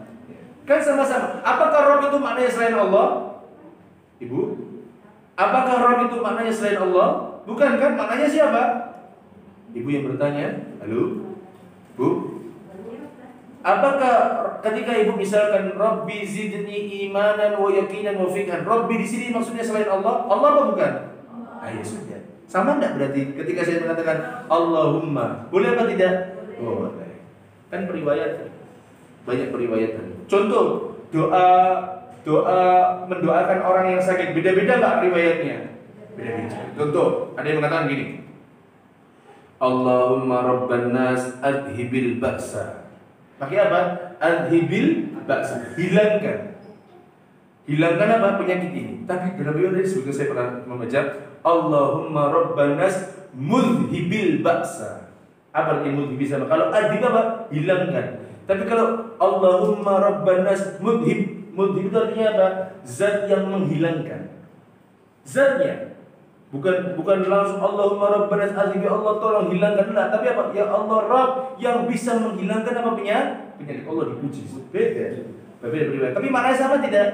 Kan sama-sama. Apakah Rabb itu maknanya selain Allah? Ibu? Apakah Rabb itu maknanya selain Allah? Bukan kan? Maknanya siapa? Ibu yang bertanya. Halo? Bu? Apakah ketika ibu misalkan Rabbi zidni imanan wa yaqinan wa fiqhan, Rabbi di sini maksudnya selain Allah? Allah apa bukan? Ya sudah. Sama enggak berarti ketika saya mengatakan Allahumma, boleh apa tidak? Boleh. Kan periwayatan. Banyak periwayatan. Contoh, doa mendoakan orang yang sakit beda-beda enggak riwayatnya? Beda-beda. Contoh, ada yang mengatakan gini. Allahumma rabban nas adhibil ba'sa. Pakai apa? Adhibil ba'sa. Hilangkan apa? Penyakit ini. Tapi dalam riwayat tadi sebelumnya saya pernah membaca Allahumma rabban nas mudhibil ba'sa. Apa arti mudhibil sama? Kalau adhib apa? Hilangkan. Tapi kalau Allahumma rabban nas mudhib itu artinya apa? Zat yang menghilangkan. Zatnya. Bukan langsung Allahumma rabban nas adhib, ya Allah tolong hilangkan. Nah, tapi apa? Ya Allah Rabb yang bisa menghilangkan apa penyakit. Allah dipuji. Beda. Berbeda. Tapi maknanya sama tidak?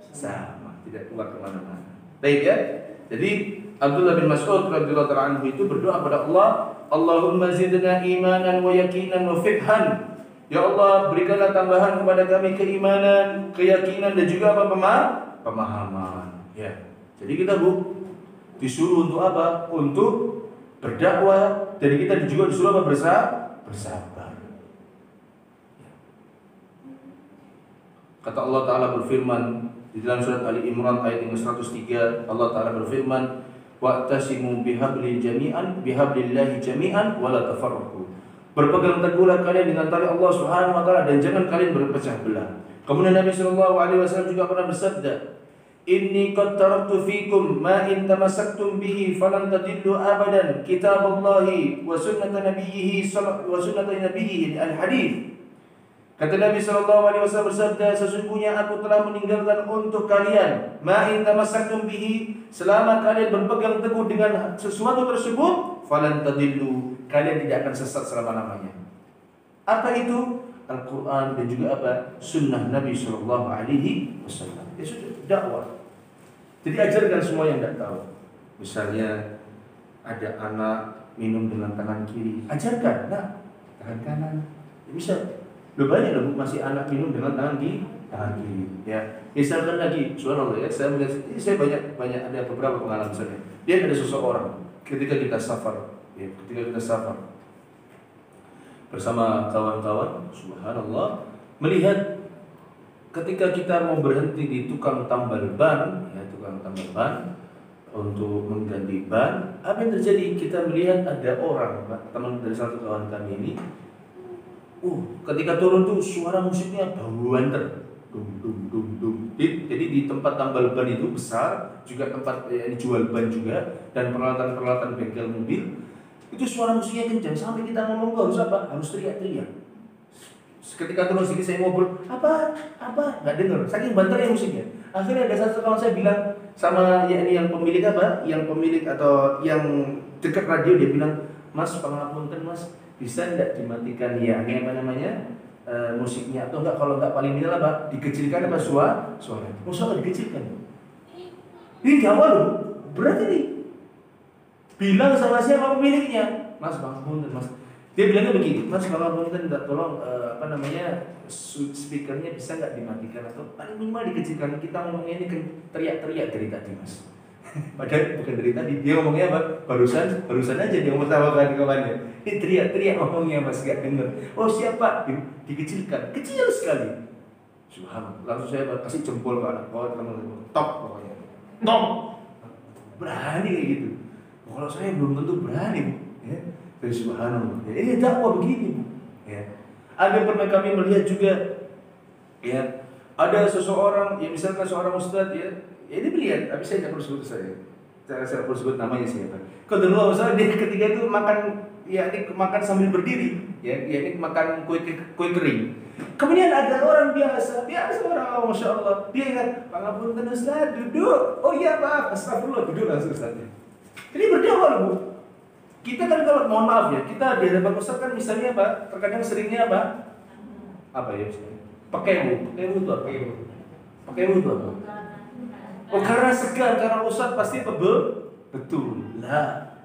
Sama, tidak keluar kemana-mana. Baik ya. Jadi Abdullah bin Mas'ud radhiyallahu ta'ala anhu itu berdoa kepada Allah, Allahumma zidna imanan wa yaqinan wa fiqhan. Ya Allah, berikanlah tambahan kepada kami keimanan, keyakinan dan juga apa? Pemahaman. Ya. Jadi kita disuruh untuk apa? Untuk berdakwah. Jadi kita juga disuruh apa? Bersabar. Kata Allah Ta'ala berfirman di dalam surat Ali Imran ayat 103, Allah Ta'ala berfirman, wa'tasimu bihablillahi jami'an wa la tafarraqu. Berpegang teguhlah kalian dengan tali Allah Subhanahu wa taala dan jangan kalian berpecah belah. Kemudian Nabi sallallahu alaihi wasallam juga pernah bersabda, inni qad taraktu fikum ma in tamassaktum bihi falan tadillu abadan, kitaballahi wa sunnata nabiyhi al-hadits. Kata Nabi SAW bersabda, sesungguhnya aku telah meninggalkan untuk kalian ma'in tamassaktum bihi, selama kalian berpegang teguh dengan sesuatu tersebut, falan tadillu, kalian tidak akan sesat selama-lamanya. Apa itu? Al-Quran dan juga apa? Sunnah Nabi SAW. Ya sudah, dakwah. Jadi ajarkan semua yang tidak tahu. Misalnya ada anak minum dengan tangan kiri, ajarkan, nah, tangan kanan. Ya, bisa. Loh banyak loh masih anak minum dengan tangan kiri, ya. Misalkan lagi, subhanallah ya, saya banyak ada beberapa pengalaman misalnya. Dia ada seseorang ketika kita safar bersama kawan-kawan, subhanallah, melihat ketika kita mau berhenti di tukang tambal ban untuk mengganti ban, apa yang terjadi? Kita melihat ada orang, teman dari satu kawan kami ini. Ketika turun tuh suara musiknya banter. Jadi di tempat tambal ban itu besar, juga tempat dijual ban juga, dan peralatan-peralatan bengkel mobil. Itu suara musiknya kencang sampai kita ngomong harus apa? Harus teriak-teriak. Ketika turun sini saya ngobrol, apa, nggak dengar, saking banternya musiknya. Akhirnya ada satu kawan saya bilang sama yang pemilik apa, yang pemilik atau yang dekat radio, dia bilang, Mas, pangapunten Mas, bisa nggak dimatikan ya, ini apa namanya, musiknya, atau enggak, kalau nggak paling minimal apa, dikecilkan apa suara, musuh dikecilkan. Ini gawat loh, berat ini. Bilang sama siapa pemiliknya, Mas, pangapunten Mas. Dia bilangnya begini, Mas, pangapunten, tolong apa namanya, speakernya bisa nggak dimatikan atau paling minimal dikecilkan. Kita ngomongnya ini kan teriak-teriak dari tadi, Mas. Padahal bukan dari tadi, dia ngomongnya apa? Barusan aja dia ngomong-ngomongkan kawannya. Ini teriak-teriak ngomongnya, Mas, nggak denger. Oh siapa? Dikecilkan, kecil sekali. Subhanallah. Langsung saya kasih jempol ke anak kawan, top pokoknya. Top. Berani kayak gitu. Kalau saya belum tentu berani, ya. Dari subhanallah. Ya, ini dakwah begini, Bu. Ya. Ada pernah kami melihat juga, ya, ada seseorang, ya misalkan seorang ustadz, ya ini melihat, tapi saya tidak perlu sebut saya perlu sebut namanya siapa. Kalau dulu misalnya dia ketika itu makan, ya ini makan sambil berdiri, ya ini makan kue kering. Kemudian ada orang biasa orang, masya Allah, dia ingat, pangapunten Ustaz, duduk. Oh iya maaf, astagfirullah, duduk langsung Ustaznya. Ini berdakwah, Bu. Kita kan kalau mohon maaf ya, kita di hadapan Ustaz kan misalnya apa? Terkadang seringnya apa? Apa ya misalnya? Pakai wudhu apa? Oh karena segan, karena Ustaz pasti pebel, betul lah.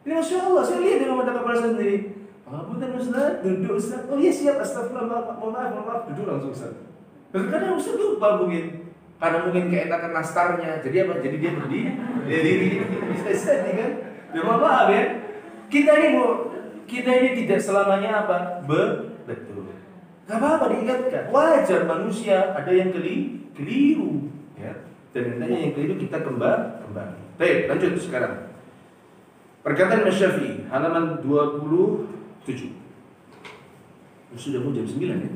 Ini masya Allah, saya lihat dengan mata kepala saya sendiri. Pangapunten Ustaz, duduk Ustaz. Oh iya siap, astagfirullah, mohon maaf, duduk langsung Ustaz. Kadang Ustaz lupa mungkin, karena mungkin keenakan nastarnya, jadi apa? Jadi dia berdiri, bisa jadi kan? Ya mohon maaf ya. Kita ini tidak selamanya apa? Betul. Gak apa-apa diingatkan. Wajar manusia ada yang keliru, ya. Dan hendaknya yang keliru kita kembali. Baik, lanjut sekarang. Perkataan Syafi'i halaman 27. Sudah mau jam 9 ya.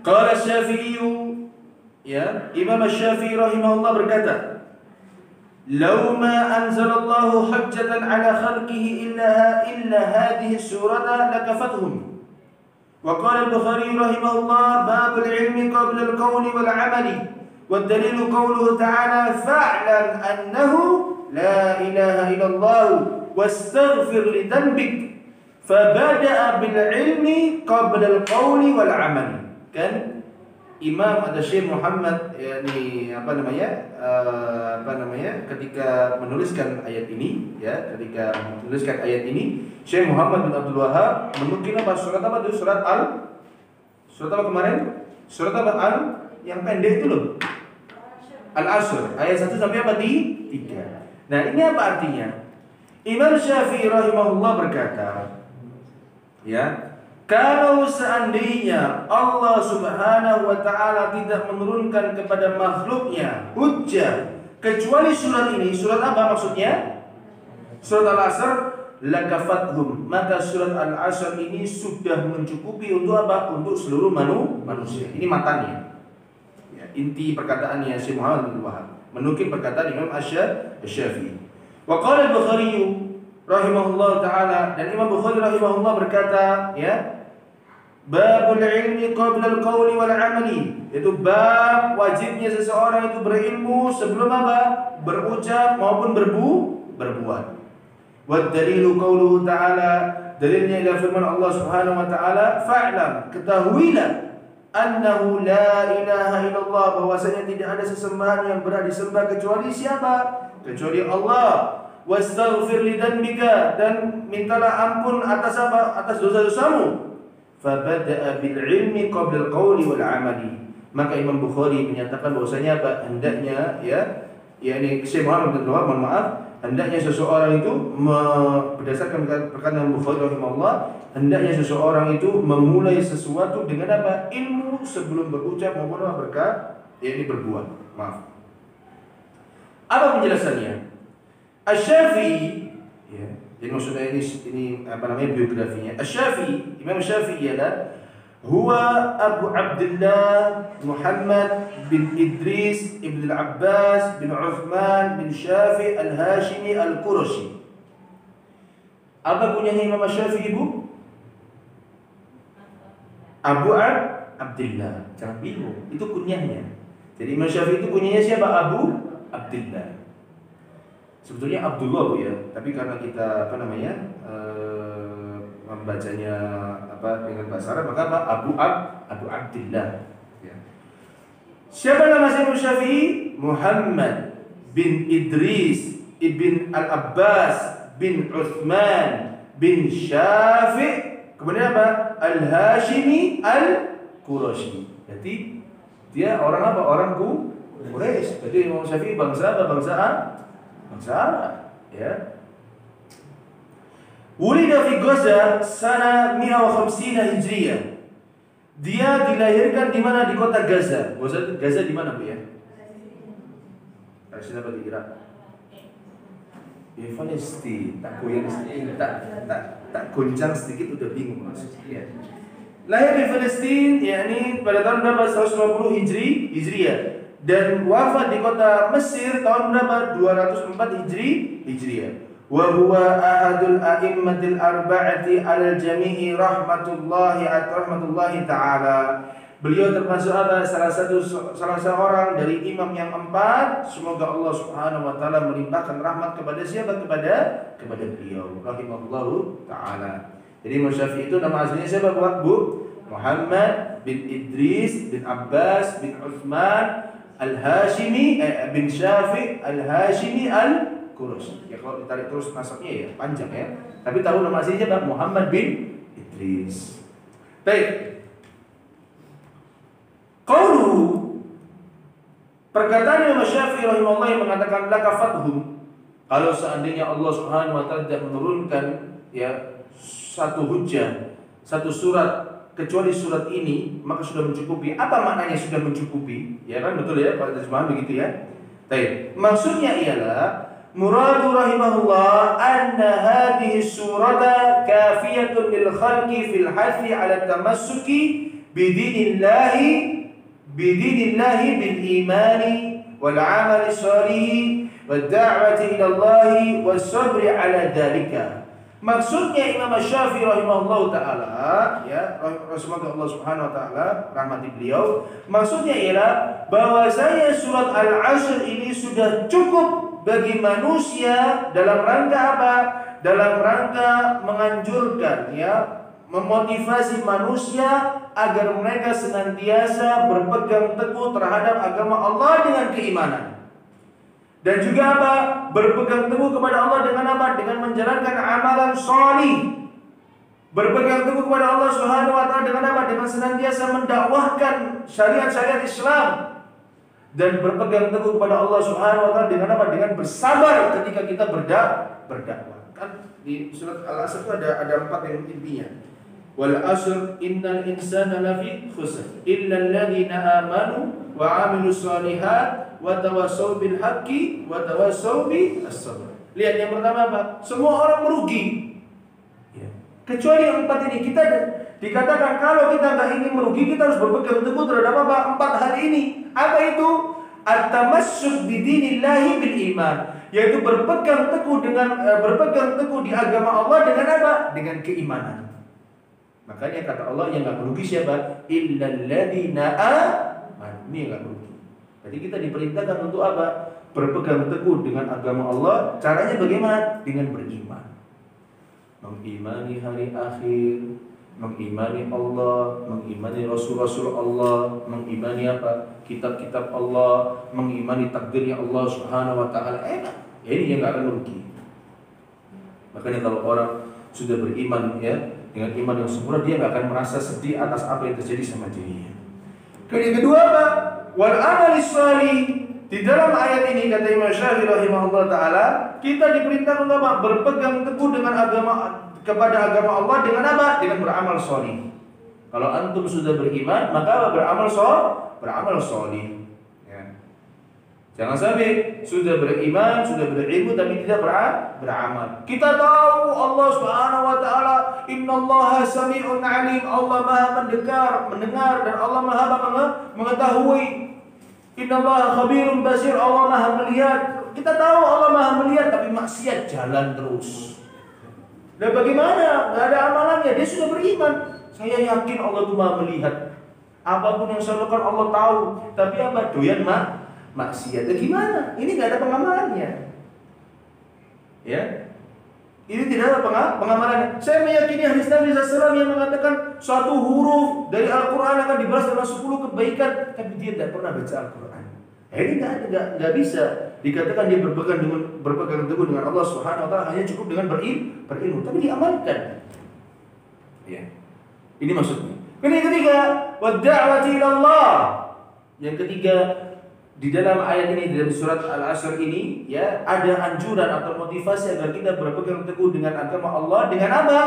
Qala Syafi'i, ya, Imam Syafi'i rahimahullah berkata, "Law ma anzalallahu hujjatan ala khalqihi illa hadhihi surata lakafathum." Wa qala al-Bukhari rahimahullah, "Babul ilmi qabla al-qawli wal 'amali." Wa dalilu qawluhu ta'ala, "Fa'lam annahu la ilaha illallah wastaghfir li dhanbik." Fabada'a bil ilmi qabla al-qawli wal 'amali. Kan Imam ada Syekh Muhammad, yakni ketika menuliskan ayat ini, ya, Syekh Muhammad bin Abdul Wahab menukil apa? Surat apa itu? Surat apa kemarin? Surat apa? Yang pendek itu loh. Al-Asr, ayat 1 sampai apa? 3. Nah, ini apa artinya? Imam Syafi'i rahimahullah berkata, ya, kalau seandainya Allah Subhanahu wa ta'ala tidak menurunkan kepada makhluknya hujjah kecuali surat ini, surat apa maksudnya? Surat Al-Asr, lakafathum, maka surat Al-Asr ini sudah mencukupi untuk apa? Untuk seluruh manusia. Ini matanya, ya, inti perkataannya Syekh Muhammad bin Wahab menukil perkataan Imam Syafi'i. Wa qala al-Bukhari rahimahullah ta'ala, dan Imam Bukhari rahimahullah berkata, ya, babul ilmi qabla al-qawli wal 'amali, yaitu bab wajibnya seseorang itu berilmu sebelum apa? Berucap maupun berbuat. Wa dalilu qawluhu ta'ala, dalilnya adalah firman Allah Subhanahu wa ta'ala, fa'lam, ketahuilah, annahu la ilaha illallah, bahwasanya tidak ada sesembahan yang berhak disembah kecuali siapa? Kecuali Allah. Wastaghfir li dhanbika, dan mintalah ampun atas apa? Atas dosa-dosamu. Fabada'a bil ilmi qabla al-qawli wal 'amali. Maka Imam Bukhari menyatakan bahwasanya apa? Hendaknya, ya, yakni Syekh Muhammad bin Wahab, mohon maaf, hendaknya seseorang itu berdasarkan perkataan Bukhari rahimahullah, hendaknya seseorang itu memulai sesuatu dengan apa? Ilmu sebelum berucap maupun berkata, yakni berbuat. Maaf. Apa penjelasannya? Asy-Syafi'i, ya, jadi maksudnya ini apa namanya biografinya. Asy-Syafi'i, Imam Syafi'i adalah huwa Abu Abdullah Muhammad bin Idris ibn al-Abbas bin Uthman bin Syafi' al-Hashimi al-Qurashi. Apa kunyahnya Imam Syafi'i, Ibu? Abu Abdullah. Jangan bingung, itu kunyahnya. Jadi Imam Syafi'i itu kunyahnya siapa? Abu Abdullah. Sebetulnya Abdullah, Bu, ya. Tapi karena kita membacanya dengan bahasa Arab, maka Abu Abdullah. Ya. Siapa nama Imam Syafi'i? Muhammad bin Idris ibn al-Abbas bin Uthman bin Syafi', kemudian apa? Al-Hashimi al-Qurashi. Jadi dia orang apa? Orang Quraisy. Jadi Imam Syafi'i bangsa apa? Bangsa Arab, ya. Wulida fi Gaza sana 150 Hijriyah. Dia dilahirkan di mana? Di kota Gaza. Gaza di mana, Bu, ya? Palestina apa di Irak? Ya, Palestina. Tak goyang sedikit, tak goncang sedikit udah bingung maksudnya. Lahir di Palestina, yakni pada tahun berapa? 150 Hijriyah. Dan wafat di kota Mesir tahun berapa? 204 Hijriyah. Wa huwa ahadul a'immatil arba'ati 'alal jami'i rahmatullahi ta'ala. Beliau termasuk apa? Salah seorang dari imam yang 4. Semoga Allah Subhanahu wa taala melimpahkan rahmat kepada siapa? Kepada beliau. Rahimahullahu taala. Jadi Imam Syafi'i itu nama aslinya siapa, Bu? Muhammad bin Idris bin Abbas bin Uthman Al-Hashimi bin Syafi' Al-Hashimi Al-Qurashi. Ya, kalau ditarik terus nasabnya ya panjang ya. Tapi tahu nama aslinya Pak Muhammad bin Idris. Baik. Qauluhu, perkataan Imam Syafi'i rahimahullah yang mengatakan lakafathum, kalau seandainya Allah Subhanahu wa taala tidak menurunkan ya satu hujjah, satu surat kecuali surat ini, maka sudah mencukupi. Apa maknanya sudah mencukupi? Ya kan, betul ya, pada terjemahan begitu ya. Baik. Maksudnya ialah muradu rahimahullah anna hadhihi surata kafiyatun lil khalqi fil hathi ala tamassuki bidinillahi bil imani wal amali shalih wad da'wati ila Allah was sabri ala dhalika. Maksudnya Imam Syafi'i rahimahullah ta'ala, ya, semoga Allah Subhanahu wa taala rahmati beliau. Maksudnya ialah bahwasanya surat Al-Asr ini sudah cukup bagi manusia dalam rangka apa? Dalam rangka menganjurkan, ya, memotivasi manusia agar mereka senantiasa berpegang teguh terhadap agama Allah dengan keimanan. Dan juga apa? Berpegang teguh kepada Allah dengan apa? Dengan menjalankan amalan shalih. Berpegang teguh kepada Allah Subhanahu wa taala dengan apa? Dengan senantiasa mendakwahkan syariat-syariat Islam. Dan berpegang teguh kepada Allah Subhanahu wa taala dengan apa? Dengan bersabar ketika kita berdakwah. Kan di surat Al-Asr itu ada 4 yang intinya. Wal asr innal insana lafi khusr illa alladziina aamanu wa 'amilus shalihat wa tawassaw bil haqqi wa tawassaw bis sabr. Lihat yang pertama apa? Semua orang merugi. Ya. Kecuali yang 4 ini. Kita dikatakan kalau kita enggak ingin merugi, kita harus berpegang teguh terhadap apa? 4 hal ini. Apa itu? At-tamassuk bidinillahi bil iman, yaitu berpegang teguh di agama Allah dengan apa? Dengan keimanan. Makanya kata Allah yang enggak merugi siapa? Illal ladzina amanu. Ini enggak merugi. Jadi kita diperintahkan untuk apa? Berpegang teguh dengan agama Allah. Caranya bagaimana? Dengan beriman. Mengimani hari akhir, mengimani Allah, mengimani Rasul-Rasul Allah, mengimani apa? Kitab-kitab Allah, mengimani takdirnya Allah Subhanahu wa taala. Enak. Ya, ini yang enggak akan merugi. Makanya kalau orang sudah beriman, ya, dengan iman yang sempurna, dia enggak akan merasa sedih atas apa yang terjadi sama dirinya. Kemudian yang kedua apa? Wal amali shalih. Di dalam ayat ini kata Imam Syafi'i rahimahullah taala, kita diperintah untuk apa? Berpegang teguh dengan kepada agama Allah dengan apa? Dengan beramal shalih. Kalau antum sudah beriman, maka beramal shalih. Ya. Jangan sampai sudah beriman, sudah berilmu tapi tidak beramal. Kita tahu Allah Subhanahu wa taala innallaha sami'un alim, Allah Maha mendengar dan Allah Maha mengetahui. Innallaha khabirun basir, Allah Maha melihat. Kita tahu Allah Maha melihat, tapi maksiat jalan terus. Dan bagaimana? Gak ada amalannya, dia sudah beriman. Saya yakin Allah itu Maha melihat. Apapun yang saya lakukan Allah tahu, tapi apa? Doyan maksiat. Gimana? Ini gak ada pengamalannya. Ya, ini tidak ada pengamalannya. Saya meyakini hadis Nabi SAW yang mengatakan suatu huruf dari Al-Quran akan dibalas dengan 10 kebaikan, tapi dia tidak pernah baca Al-Quran. Ini nggak bisa dikatakan dia berpegang teguh dengan Allah Subhanahu Wa Taala, hanya cukup dengan berilmu, tapi diamalkan. Ya, ini maksudnya. Yang ketiga, wad-da'wati ila Allah. Yang ketiga, di dalam ayat ini, di dalam surat Al-Asr ini, ya, ada anjuran atau motivasi agar kita berpegang teguh dengan agama Allah. Dengan apa?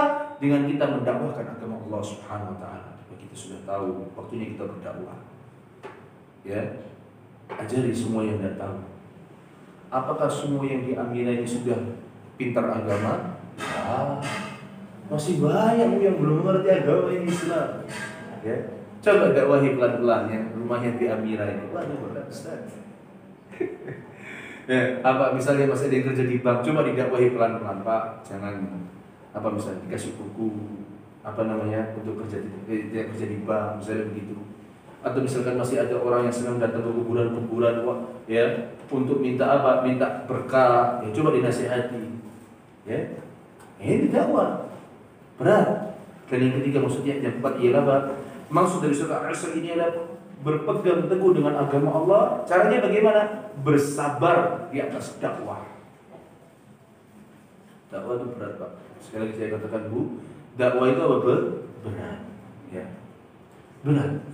Dengan kita mendakwahkan agama Allah Subhanahu Wa Taala. Kita sudah tahu waktunya kita berdakwah. Ya, ajari semua yang tidak tahu. Apakah semua yang di Amira ini sudah pintar agama? Masih banyak yang belum mengerti agama ini Islam. Ya, coba dakwahi pelan-pelan yang rumahnya di Amira ini. Waduh, berat Ustaz. Ya, apa misalnya masih ada yang kerja di bank, coba didakwahi pelan-pelan, Pak. Jangan apa misalnya dikasih buku apa namanya untuk kerja di bank, misalnya begitu. Atau misalkan masih ada orang yang sedang datang ke kuburan-kuburan, ya, untuk minta apa? Minta berkah. Ya, coba dinasihati. Ya, ini dakwah berat. Dan yang ketiga maksudnya yang keempat ialah apa? Maksud dari surah Al-Asr ini adalah berpegang teguh dengan agama Allah. Caranya bagaimana? Bersabar di atas dakwah. Dakwah itu berat, Pak. Sekali lagi saya katakan, Bu, dakwah itu apa? Berat. Ya, berat.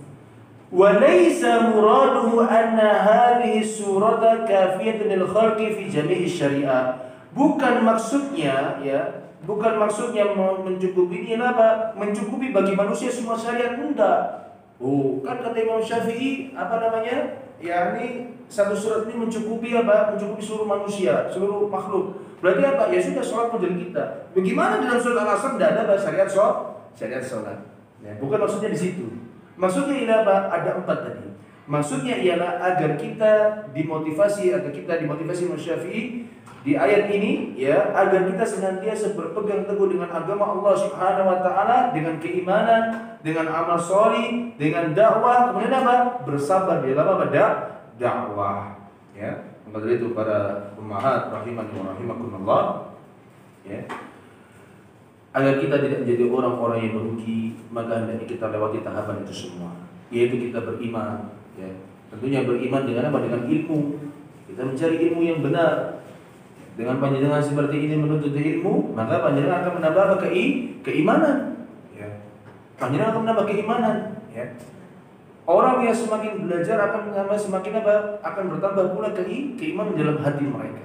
Walaysa muraduhu anna hadhihi surata kafiyatan lil khalqi fi jami'i syariah. Bukan maksudnya, ya, bukan maksudnya mencukupi ini apa? Mencukupi bagi manusia semua syariat, enggak. Oh, kan kata Imam Syafi'i apa namanya? Ya, ini satu surat ini mencukupi apa? Mencukupi seluruh manusia, seluruh makhluk. Berarti apa? Ya sudah, sholat model kita. Bagaimana dalam surat Al-Asr tidak ada syariat sholat? Ya, bukan maksudnya di situ. Maksudnya ialah apa? Ada 4 tadi. Maksudnya ialah agar kita dimotivasi Imam Syafi'i di ayat ini, ya, agar kita senantiasa berpegang teguh dengan agama Allah Subhanahu Wa Taala, dengan keimanan, dengan amal sholih, dengan dakwah, kemudian apa? Bersabar di dalam apa? Dakwah. Ya, maka dari itu para ummahat rahimani wa rahimakumullah, ya, agar kita tidak menjadi orang-orang yang merugi, maka hendaknya kita lewati tahapan itu semua, yaitu kita beriman, ya. Tentunya beriman dengan apa? Dengan ilmu. Kita mencari ilmu yang benar. Dengan panjenengan seperti ini menuntut ilmu, maka panjenengan akan menambah keimanan. Ya. Panjenengan akan menambah keimanan. Ya. Orang yang semakin belajar akan semakin apa? Akan bertambah pula keimanan dalam hati mereka.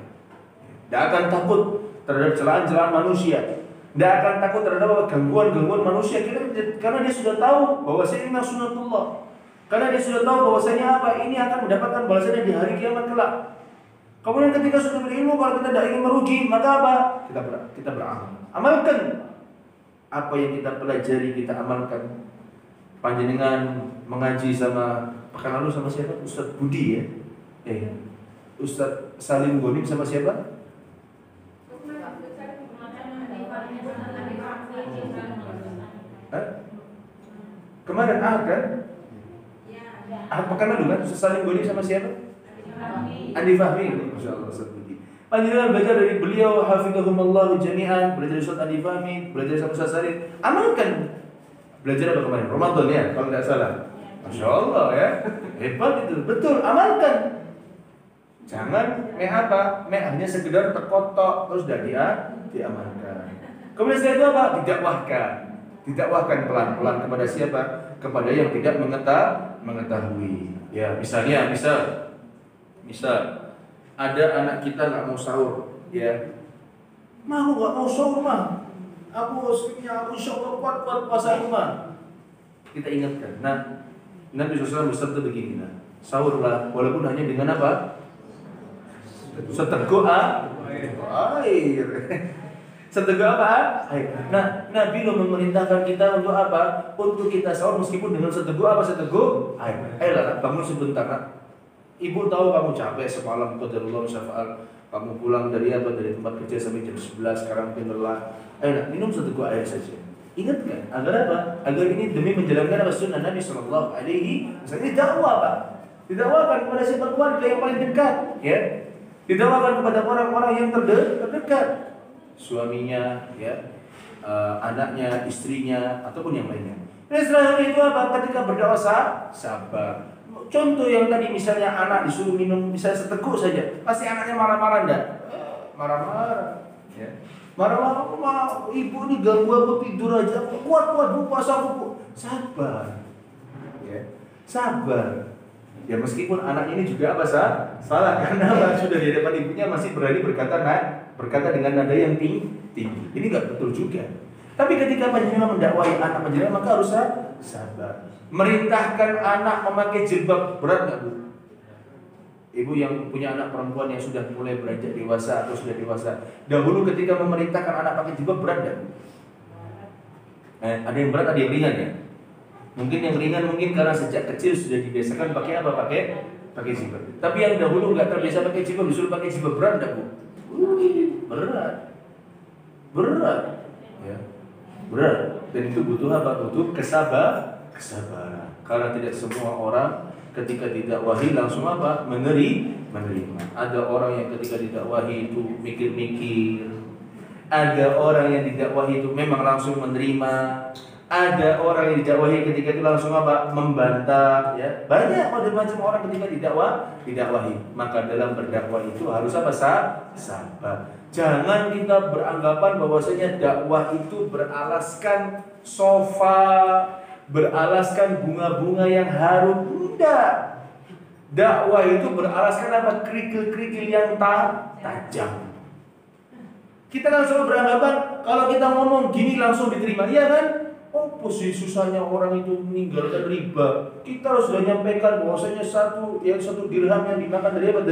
Tidak akan takut terhadap celaan-celaan manusia. Tidak akan takut terhadap gangguan-gangguan manusia, karena dia sudah tahu bahwasanya ini sunnatullah. Karena dia sudah tahu bahwasanya apa? Ini akan mendapatkan balasannya di hari kiamat kelak. Kemudian ketika sudah berilmu, kalau kita tidak ingin merugi, maka apa? Kita beramal. Amalkan apa yang kita pelajari, kita amalkan. Panjenengan mengaji sama pekan lalu sama siapa? Ustaz Budi, ya. Ustaz Salim Gonim sama siapa? Kemarin Ahad kan? Ahad pekan lalu kan? Ustaz Salim Gonim sama siapa? Andi Fahmi. Masya Allah, Ustaz Budi. Panjenengan belajar dari beliau, hafidhahumullah jami'an, belajar Ustaz Andi Fahmi, belajar sama Ustaz Salim. Amalkan. Belajar apa kemarin? Ramadan, ya, kalau tidak salah. Masya Allah, ya. Hebat itu. Betul, amalkan. Jangan hanya sekedar terkotok terus tidak diamalkan. Kemudian setelah itu apa? Didakwahkan pelan-pelan kepada siapa? Kepada yang tidak mengetahui. Ya, misalnya, misal ada anak kita nggak mau sahur, ya. Aku nggak mau sahur, mah. Aku insya Allah kuat puasa aku, mah. Kita ingatkan. Nah, Nabi SAW bersabda begini, nah, sahurlah walaupun hanya dengan apa? Seteguk air. Seteguh apa? Air. Nah, Nabi lo memerintahkan kita untuk apa? Untuk kita sahur meskipun dengan seteguh apa? Seteguh air. Ayolah, bangun sebentar. Nak. Ibu tahu kamu capek semalam, qadarullah syafa'al. Kamu pulang dari apa? Dari tempat kerja sampai jam 11, sekarang lelah. Ayo, minum seteguh air saja. Ingat kan? Agar apa? Agar ini demi menjalankan apa sunnah Nabi Sallallahu Alaihi Wasallam. Ini dakwah, Pak. Didakwakan kepada siapa? Keluarga yang paling dekat, ya. Didakwakan kepada orang-orang yang terdekat. Suaminya, ya, anaknya, istrinya, ataupun yang lainnya. Dan setelah itu apa? Ketika berdakwah sabar. Contoh yang tadi misalnya anak disuruh minum misalnya seteguk saja, pasti anaknya marah-marah enggak? Marah-marah, ya. Marah-marah, ibu ini ganggu aku tidur aja, kuat bu puasa aku. Sabar, ya, sabar. Ya meskipun anaknya ini juga apa salah karena apa? Sudah di depan ibunya masih berani berkata dengan nada yang tinggi. Ini nggak betul juga. Tapi ketika panjenengan mendakwahi anak panjenengan maka harus sabar. Merintahkan anak memakai jilbab berat nggak bu? Ibu yang punya anak perempuan yang sudah mulai beranjak dewasa atau sudah dewasa, dahulu ketika memerintahkan anak pakai jilbab berat nggak? Ada yang berat, ada yang ringan ya. Mungkin yang ringan mungkin karena sejak kecil sudah dibiasakan pakai apa? Pakai jilbab. Tapi yang dahulu nggak terbiasa pakai jilbab disuruh pakai jilbab berat nggak bu? Berat, ya, berat. Dan itu butuh apa? Butuh kesabaran. Karena tidak semua orang ketika didakwahi langsung apa? Menerima. Ada orang yang ketika didakwahi itu mikir-mikir. Ada orang yang didakwahi itu memang langsung menerima. Ada orang yang didakwahi ketika itu langsung apa? Membantah, ya. Banyak macam orang ketika didakwahi. Maka dalam berdakwah itu harus apa? Sabar. Jangan kita beranggapan bahwasanya dakwah itu beralaskan sofa, beralaskan bunga-bunga yang harum. Tidak. Dakwah itu beralaskan apa? Kerikil-kerikil yang tajam. Kita kan selalu beranggapan kalau kita ngomong gini langsung diterima, iya kan? Oh, posisi susahnya orang itu meninggalkan riba. Kita harus sudah nyampaikan bahwasanya satu dirham yang dimakan dari apa?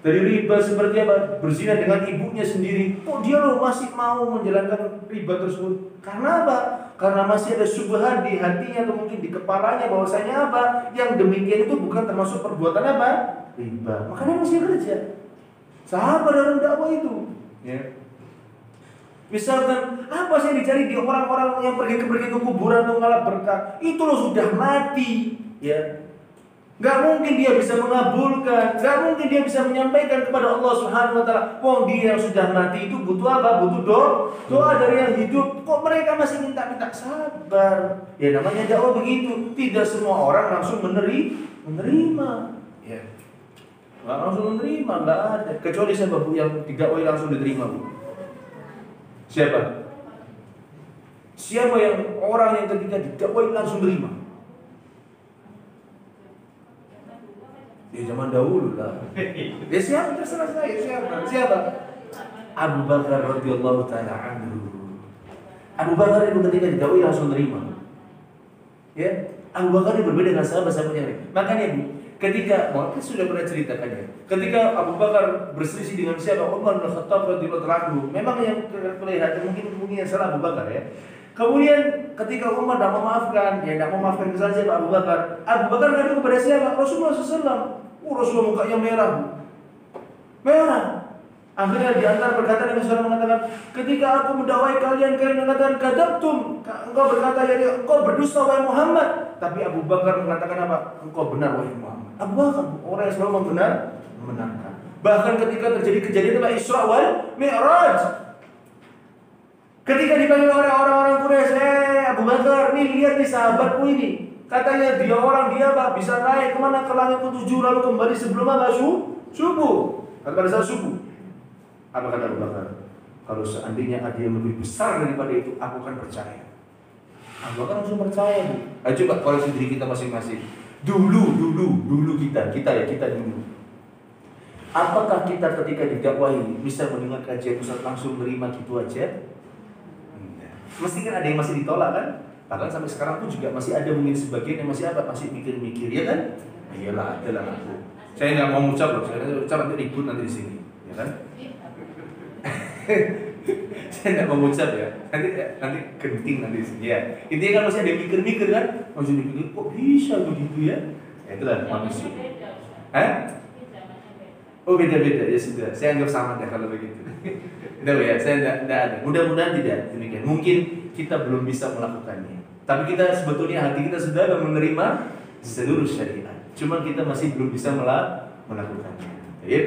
Dari riba seperti apa? Berzina dengan ibunya sendiri. Kok dia loh masih mau menjalankan riba tersebut? Karena apa? Karena masih ada subhan di hatinya atau mungkin di kepalanya bahwasanya apa? Yang demikian itu bukan termasuk perbuatan apa? Riba. Makanya masih kerja. Sabar dalam dakwah itu. Ya. Misalkan apa sih yang dicari di orang-orang yang pergi ke kuburan untuk ngalap berkah? Itu loh sudah mati, ya. Gak mungkin dia bisa mengabulkan, gak mungkin dia bisa menyampaikan kepada Allah Subhanahu Wa Taala. Wong dia yang sudah mati itu butuh apa? Butuh doa dari yang hidup. Kok mereka masih minta sabar? Ya namanya dakwah begitu. Tidak semua orang langsung menerima. Ya. Nggak langsung menerima, nggak ada. Kecuali siapa bu yang didakwai langsung diterima bu? Siapa yang orang yang ketika didakwai langsung terima? Ya zaman dahulu lah. Ya siapa? Terserah saya siapa? Abu Bakar radhiyallahu taala anhu. Abu Bakar itu ketika didakwai langsung terima. Ya, Abu Bakar ini berbeda dengan sahabat-sahabat yang lain. Makanya Bu, ketika mungkin sudah pernah ceritakannya. Ketika Abu Bakar berselisih dengan siapa? Umar bin Khattab radhiyallahu anhu. Memang yang kelihatan mungkin yang salah Abu Bakar ya. Kemudian ketika Umar tidak memaafkan kesalahan siapa? Abu Bakar. Abu Bakar ngadu kepada siapa? Rasulullah SAW. Rasulullah mukanya merah Bu. Merah. Akhirnya di antara perkataan Nabi SAW mengatakan, ketika aku mendakwai kalian mengatakan kadabtum. Engkau berkata ya engkau berdusta wahai Muhammad. Tapi Abu Bakar mengatakan apa? Engkau benar wahai Muhammad. Abu Bakar orang yang selalu membenarkan. Bahkan ketika terjadi kejadian Isra wal Mi'raj, ketika dipanggil oleh orang-orang Quraisy, Abu Bakar, nih lihat nih sahabatku ini. Katanya dia apa? Bisa naik kemana? Ke langit ke-7 lalu kembali sebelum apa? Subuh. Pada saat subuh. Apa kata Abu Bakar? Kalau seandainya ada yang lebih besar daripada itu, aku akan percaya. Abu Bakar langsung percaya Bu. Ayo coba koreksi diri kita masing-masing. Dulu kita dulu. Apakah kita ketika didakwahi bisa mendengar kajian Ustaz langsung menerima gitu aja? Mesti kan ada yang masih ditolak kan? Bahkan sampai sekarang pun juga masih ada mungkin sebagian yang masih mikir-mikir ya kan? Iyalah adalah aku. Saya nggak mau ucap loh, saya ucap nanti ribut nanti di sini, ya kan? Saya tidak mengucap ya. Nanti genting nanti ya. Intinya kan masih ada mikir-mikir kan, masih dipikir kok bisa begitu ya. Ya itulah manusia. Oh beda-beda ya sudah. Saya anggap sama deh kalau begitu. Tidak ya, saya tidak ada. Mudah-mudahan tidak demikian. Mungkin kita belum bisa melakukannya. Tapi kita sebetulnya hati kita sudah menerima seluruh syariat. Cuma kita masih belum bisa melakukannya. Baik.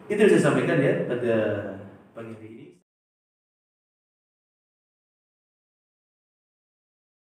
Itu yang saya sampaikan ya pada pagi hari ini.